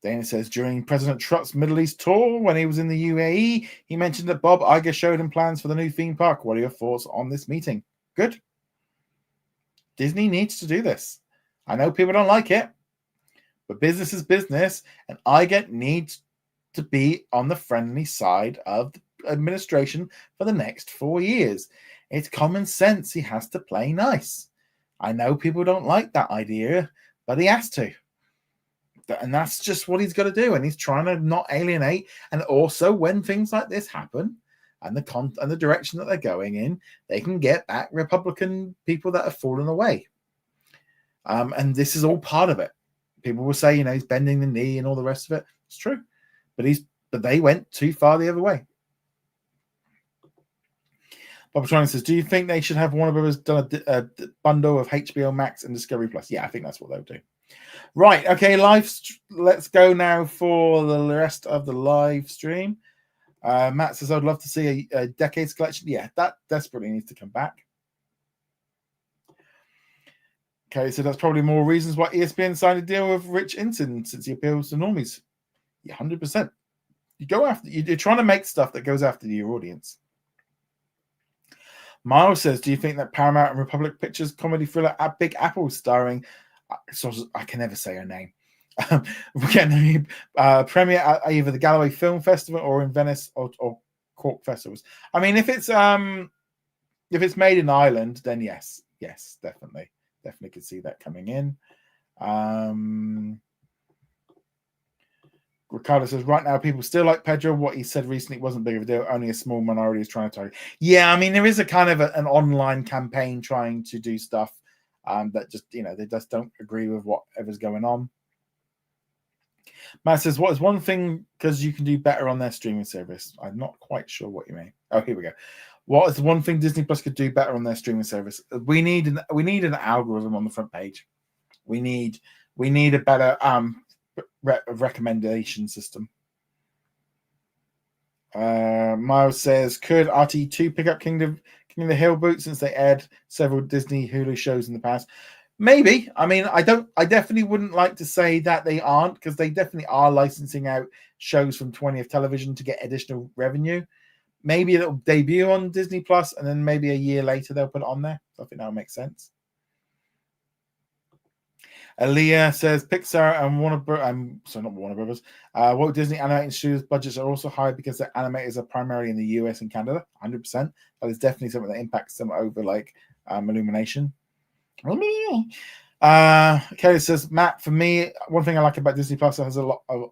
Dana says, during President Trump's Middle East tour, when he was in the UAE, he mentioned that Bob Iger showed him plans for the new theme park. What are your thoughts on this meeting? Good. Disney needs to do this. I know people don't like it, but business is business, and Iger needs to be on the friendly side of the administration for the next 4 years. It's common sense. He has to play nice. I know people don't like that idea, but he has to. And that's just what he's got to do. And he's trying to not alienate. And also, when things like this happen and the direction that they're going in, they can get back Republican people that have fallen away. And this is all part of it. People will say, he's bending the knee and all the rest of it. It's true. But they went too far the other way. Bob Tron says, do you think they should have Warner Brothers done a bundle of HBO Max and Discovery Plus? Yeah, I think that's what they'll do. Right, okay, let's go now for the rest of the live stream. Matt says, I'd love to see a Decades collection. Yeah, that desperately needs to come back. Okay, so that's probably more reasons why ESPN signed a deal with Rich Inton since he appeals to normies. Yeah, 100%. You're trying to make stuff that goes after your audience. Miles says, do you think that Paramount and Republic Pictures comedy thriller at Big Apple starring, I can never say her name, premiere at either the Galloway Film Festival or in Venice or Cork festivals? I mean, if it's made in Ireland, then yes, definitely could see that coming in. Ricardo says, right now, people still like Pedro. What he said recently wasn't big of a deal. Only a small minority is trying to target. Yeah, I mean, there is a kind of an online campaign trying to do stuff that just, they just don't agree with whatever's going on. Matt says, what is one thing, because you can do better on their streaming service? I'm not quite sure what you mean. Oh, here we go. What is the one thing Disney Plus could do better on their streaming service? We need an algorithm on the front page. We need a better recommendation system. Miles says, could RT2 pick up King of the Hill boot since they aired several Disney Hulu shows in the past? Maybe. I mean, I definitely wouldn't like to say that they aren't, because they definitely are licensing out shows from 20th Television to get additional revenue. Maybe it'll debut on Disney Plus, and then maybe a year later they'll put it on there. I think that would make sense. Elio says Pixar and not Warner Brothers. Walt Disney Animated Studios budgets are also high because their animators are primarily in the US and Canada. 100%. But it's definitely something that impacts them over Illumination. Kelly says, Matt, for me, one thing I like about Disney Plus has a lot of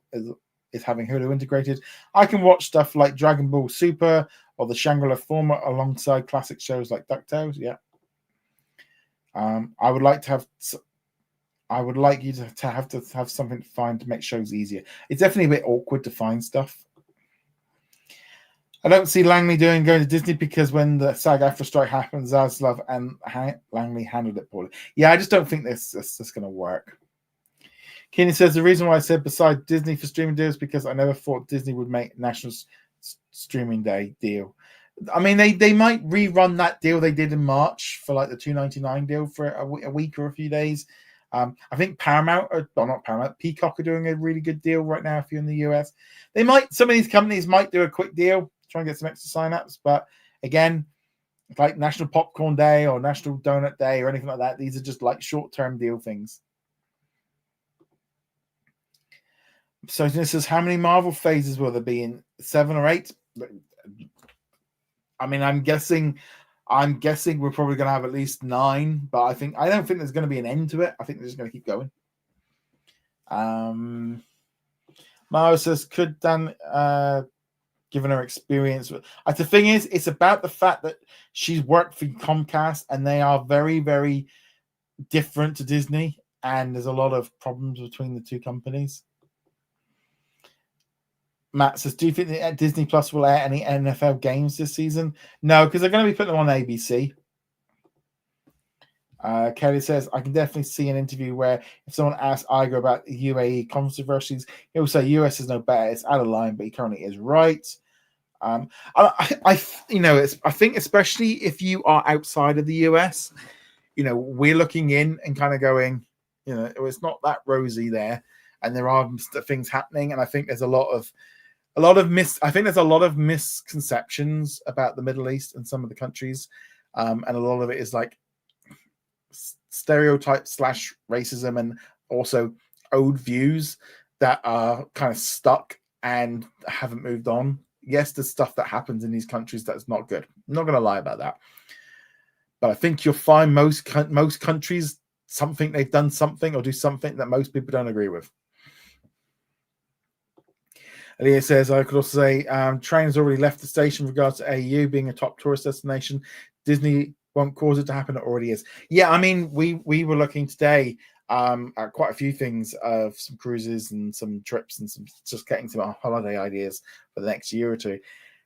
is having Hulu integrated. I can watch stuff like Dragon Ball Super or the Shangri-La format alongside classic shows like DuckTales. Yeah. I would like you to have something to find to make shows easier. It's definitely a bit awkward to find stuff. I don't see Langley going to Disney because when the SAG-AFTRA strike happens, Zaslav and Langley handled it poorly. Yeah, I just don't think this is going to work. Keenan says, the reason why I said beside Disney for streaming deals because I never thought Disney would make National Streaming Day deal. I mean, they might rerun that deal they did in March for the $2.99 deal for a week or a few days. I think Peacock are doing a really good deal right now if you're in the US. Some of these companies might do a quick deal, try and get some extra signups, but again, like National Popcorn Day or National Donut Day or anything like that, these are just short-term deal things. So this says, how many Marvel phases will there be in 7 or 8? I mean, I'm guessing we're probably going to have at least 9, but I don't think there's going to be an end to it. I think they're just going to keep going. Mara says, could Dan, given her experience, the thing is, it's about the fact that she's worked for Comcast and they are very, very different to Disney, and there's a lot of problems between the two companies. Matt says, do you think that Disney Plus will air any NFL games this season? No, because they're going to be putting them on ABC. Kelly says, I can definitely see an interview where if someone asks Iger about the UAE controversies, he'll say US is no better. It's out of line, but he currently is right. I think especially if you are outside of the US, we're looking in and kind of going, it's not that rosy there, and there are things happening, and I think there's a lot of misconceptions about the Middle East and some of the countries, and a lot of it is stereotype / racism, and also old views that are kind of stuck and haven't moved on. Yes, there's stuff that happens in these countries that's not good. I'm not going to lie about that, but I think you'll find most countries they've done something or do something that most people don't agree with. Elio says, I could also say train has already left the station with regards to AU being a top tourist destination. Disney won't cause it to happen. It already is. Yeah, I mean, we were looking today at quite a few things of some cruises and some trips and some just getting some holiday ideas for the next year or two.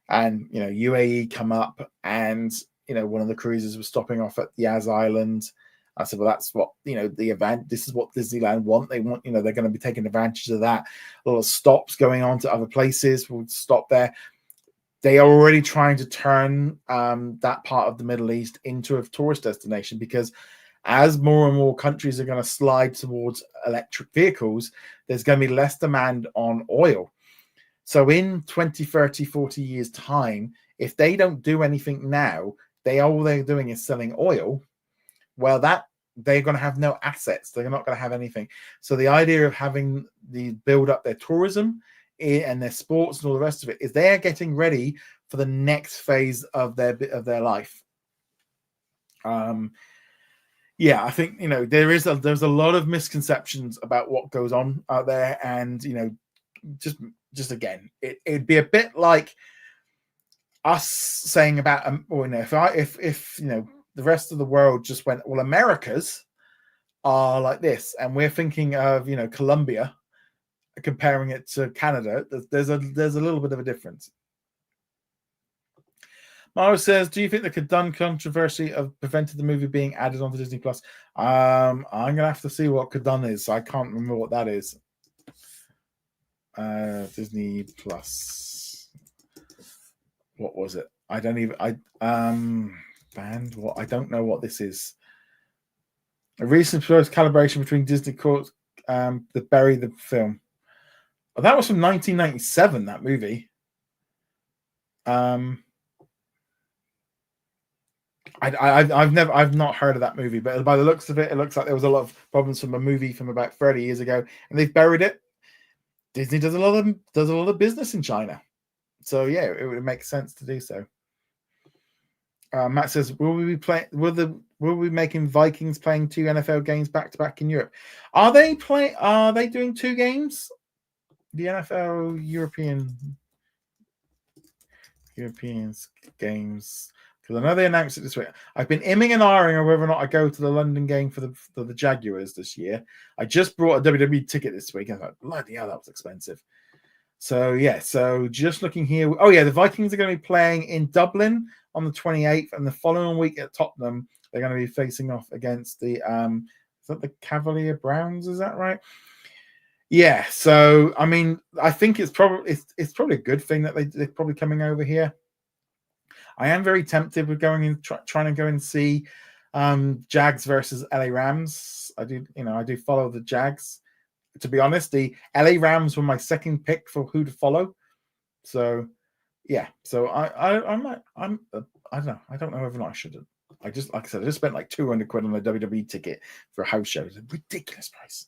And, UAE come up, and one of the cruises was stopping off at Yaz Island. I said, well, that's what, the event, this is what Disneyland want. They want, they're going to be taking advantage of that. A lot of stops going on to other places will stop there. They are already trying to turn that part of the Middle East into a tourist destination, because as more and more countries are going to slide towards electric vehicles, there's going to be less demand on oil. So in 20, 30, 40 years' time, if they don't do anything now, all they're doing is selling oil. Well, that they're going to have no assets. They're not going to have anything. So the idea of having the build up their tourism and their sports and all the rest of it is they're getting ready for the next phase of their life. Yeah, I think there's a lot of misconceptions about what goes on out there, and just again, it'd be a bit like us saying about if the rest of the world just went, well, Americas are like this, and we're thinking of Colombia, comparing it to Canada. There's a little bit of a difference. Mara says, do you think the Kadun controversy have prevented the movie being added onto Disney Plus? I'm gonna have to see what Kadun is. I can't remember what that is. Disney Plus. What was it? I don't even. Banned. What? I don't know what this is. A recent proposed collaboration between Disney Court that buried the film. Oh, that was from 1997. That movie. I've not heard of that movie, but by the looks of it, it looks like there was a lot of problems from a movie from about 30 years ago, and they've buried it. Disney does a lot of business in China, so yeah, it would make sense to do so. Matt says, will we be making Vikings playing 2 NFL games back to back in Europe? Are they doing 2 games? The NFL Europeans games, because I know they announced it this week. I've been imming and ahhing on whether or not I go to the London game for the Jaguars this year. I just brought a WWE ticket this week. I thought, bloody hell, that was expensive. So yeah, just looking here. Oh yeah, the Vikings are going to be playing in Dublin on the 28th, and the following week at Tottenham, they're going to be facing off against the is that the Cavalier Browns? Is that right? Yeah. So I mean, I think it's probably a good thing that they're probably coming over here. I am very tempted with going and trying to go and see Jags versus LA Rams. I do follow the Jags. To be honest, the LA Rams were my second pick for who to follow. So yeah, so I might. I don't know. I don't know whether or not I should. I just, like I said, I just spent like 200 quid on a WWE ticket for a house show. It's a ridiculous price.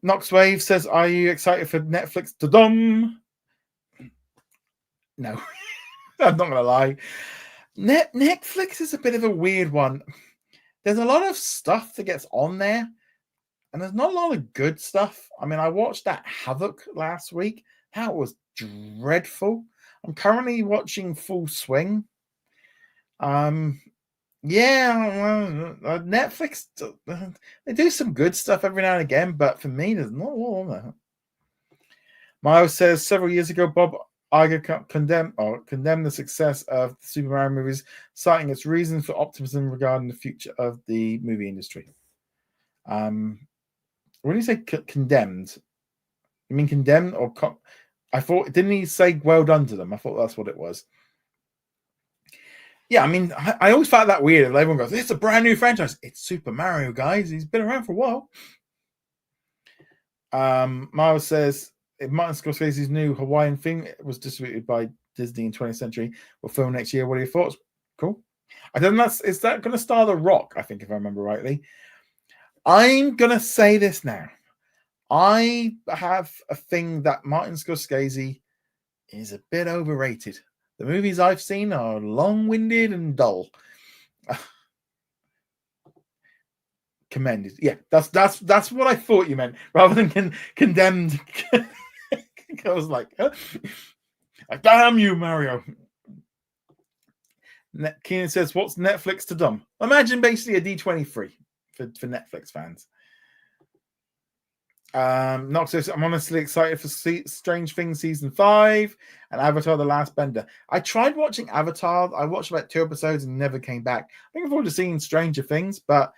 Knoxwave says, "Are you excited for Netflix to dum?" No, I'm not gonna lie. Netflix is a bit of a weird one. There's a lot of stuff that gets on there, and there's not a lot of good stuff. I mean, I watched that Havoc last week. That was dreadful. I'm currently watching Full Swing. Netflix, they do some good stuff every now and again, but for me, there's not a lot on there. Miles says, several years ago, Bob Iger condemned the success of the Super Mario movies, citing its reasons for optimism regarding the future of the movie industry. When you say condemned, you mean condemned or I thought, didn't he say well done to them? I thought that's what it was. Yeah, I mean, I always found that weird. Everyone goes, it's a brand new franchise. It's Super Mario, guys. He's been around for a while. Miles says, if Martin Scorsese's new Hawaiian theme was distributed by Disney in 20th Century, will film next year. What are your thoughts? Cool. I don't know. Is that going to star The Rock? I think, if I remember rightly. I'm going to say this now. I have a thing that Martin Scorsese is a bit overrated. The movies I've seen are long-winded and dull. Commended. Yeah, that's what I thought you meant, rather than condemned. I was like, damn you, Mario. Keenan says, what's Netflix to dumb? Imagine basically a D23 for Netflix fans. Noxus, I'm honestly excited for Strange Things Season 5 and Avatar The Last Bender. I tried watching Avatar. I watched about 2 episodes and never came back. Looking forward to seeing Stranger Things, but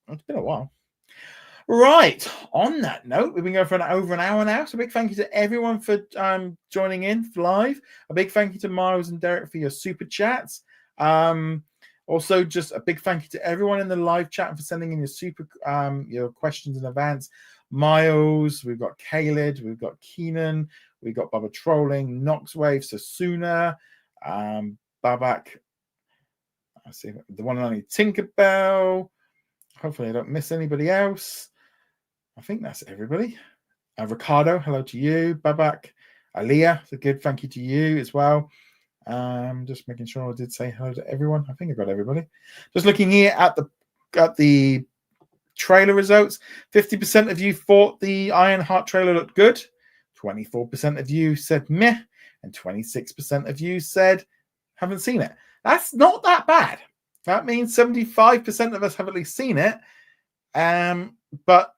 it's been a while. Right. On that note, we've been going for over an hour now. So a big thank you to everyone for joining in live. A big thank you to Miles and Derek for your super chats. Also, just a big thank you to everyone in the live chat for sending in your questions in advance. Miles, we've got Caled, we've got Keenan, we've got Bubba Trolling, Noxwave, Sasuna, Babak. I see the one and only Tinkerbell. Hopefully, I don't miss anybody else. I think that's everybody. Ricardo, hello to you. Babak, Aliyah, a good thank you to you as well. Just making sure I did say hello to everyone. I think I got everybody. Just looking here at the trailer results. 50% of you thought the Ironheart trailer looked good. 24% of you said meh, and 26% of you said haven't seen it. That's not that bad. That means 75% of us have at least seen it. But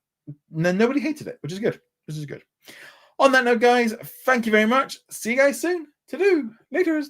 nobody hated it, which is good. Which is good. On that note, guys, thank you very much. See you guys soon. To do later.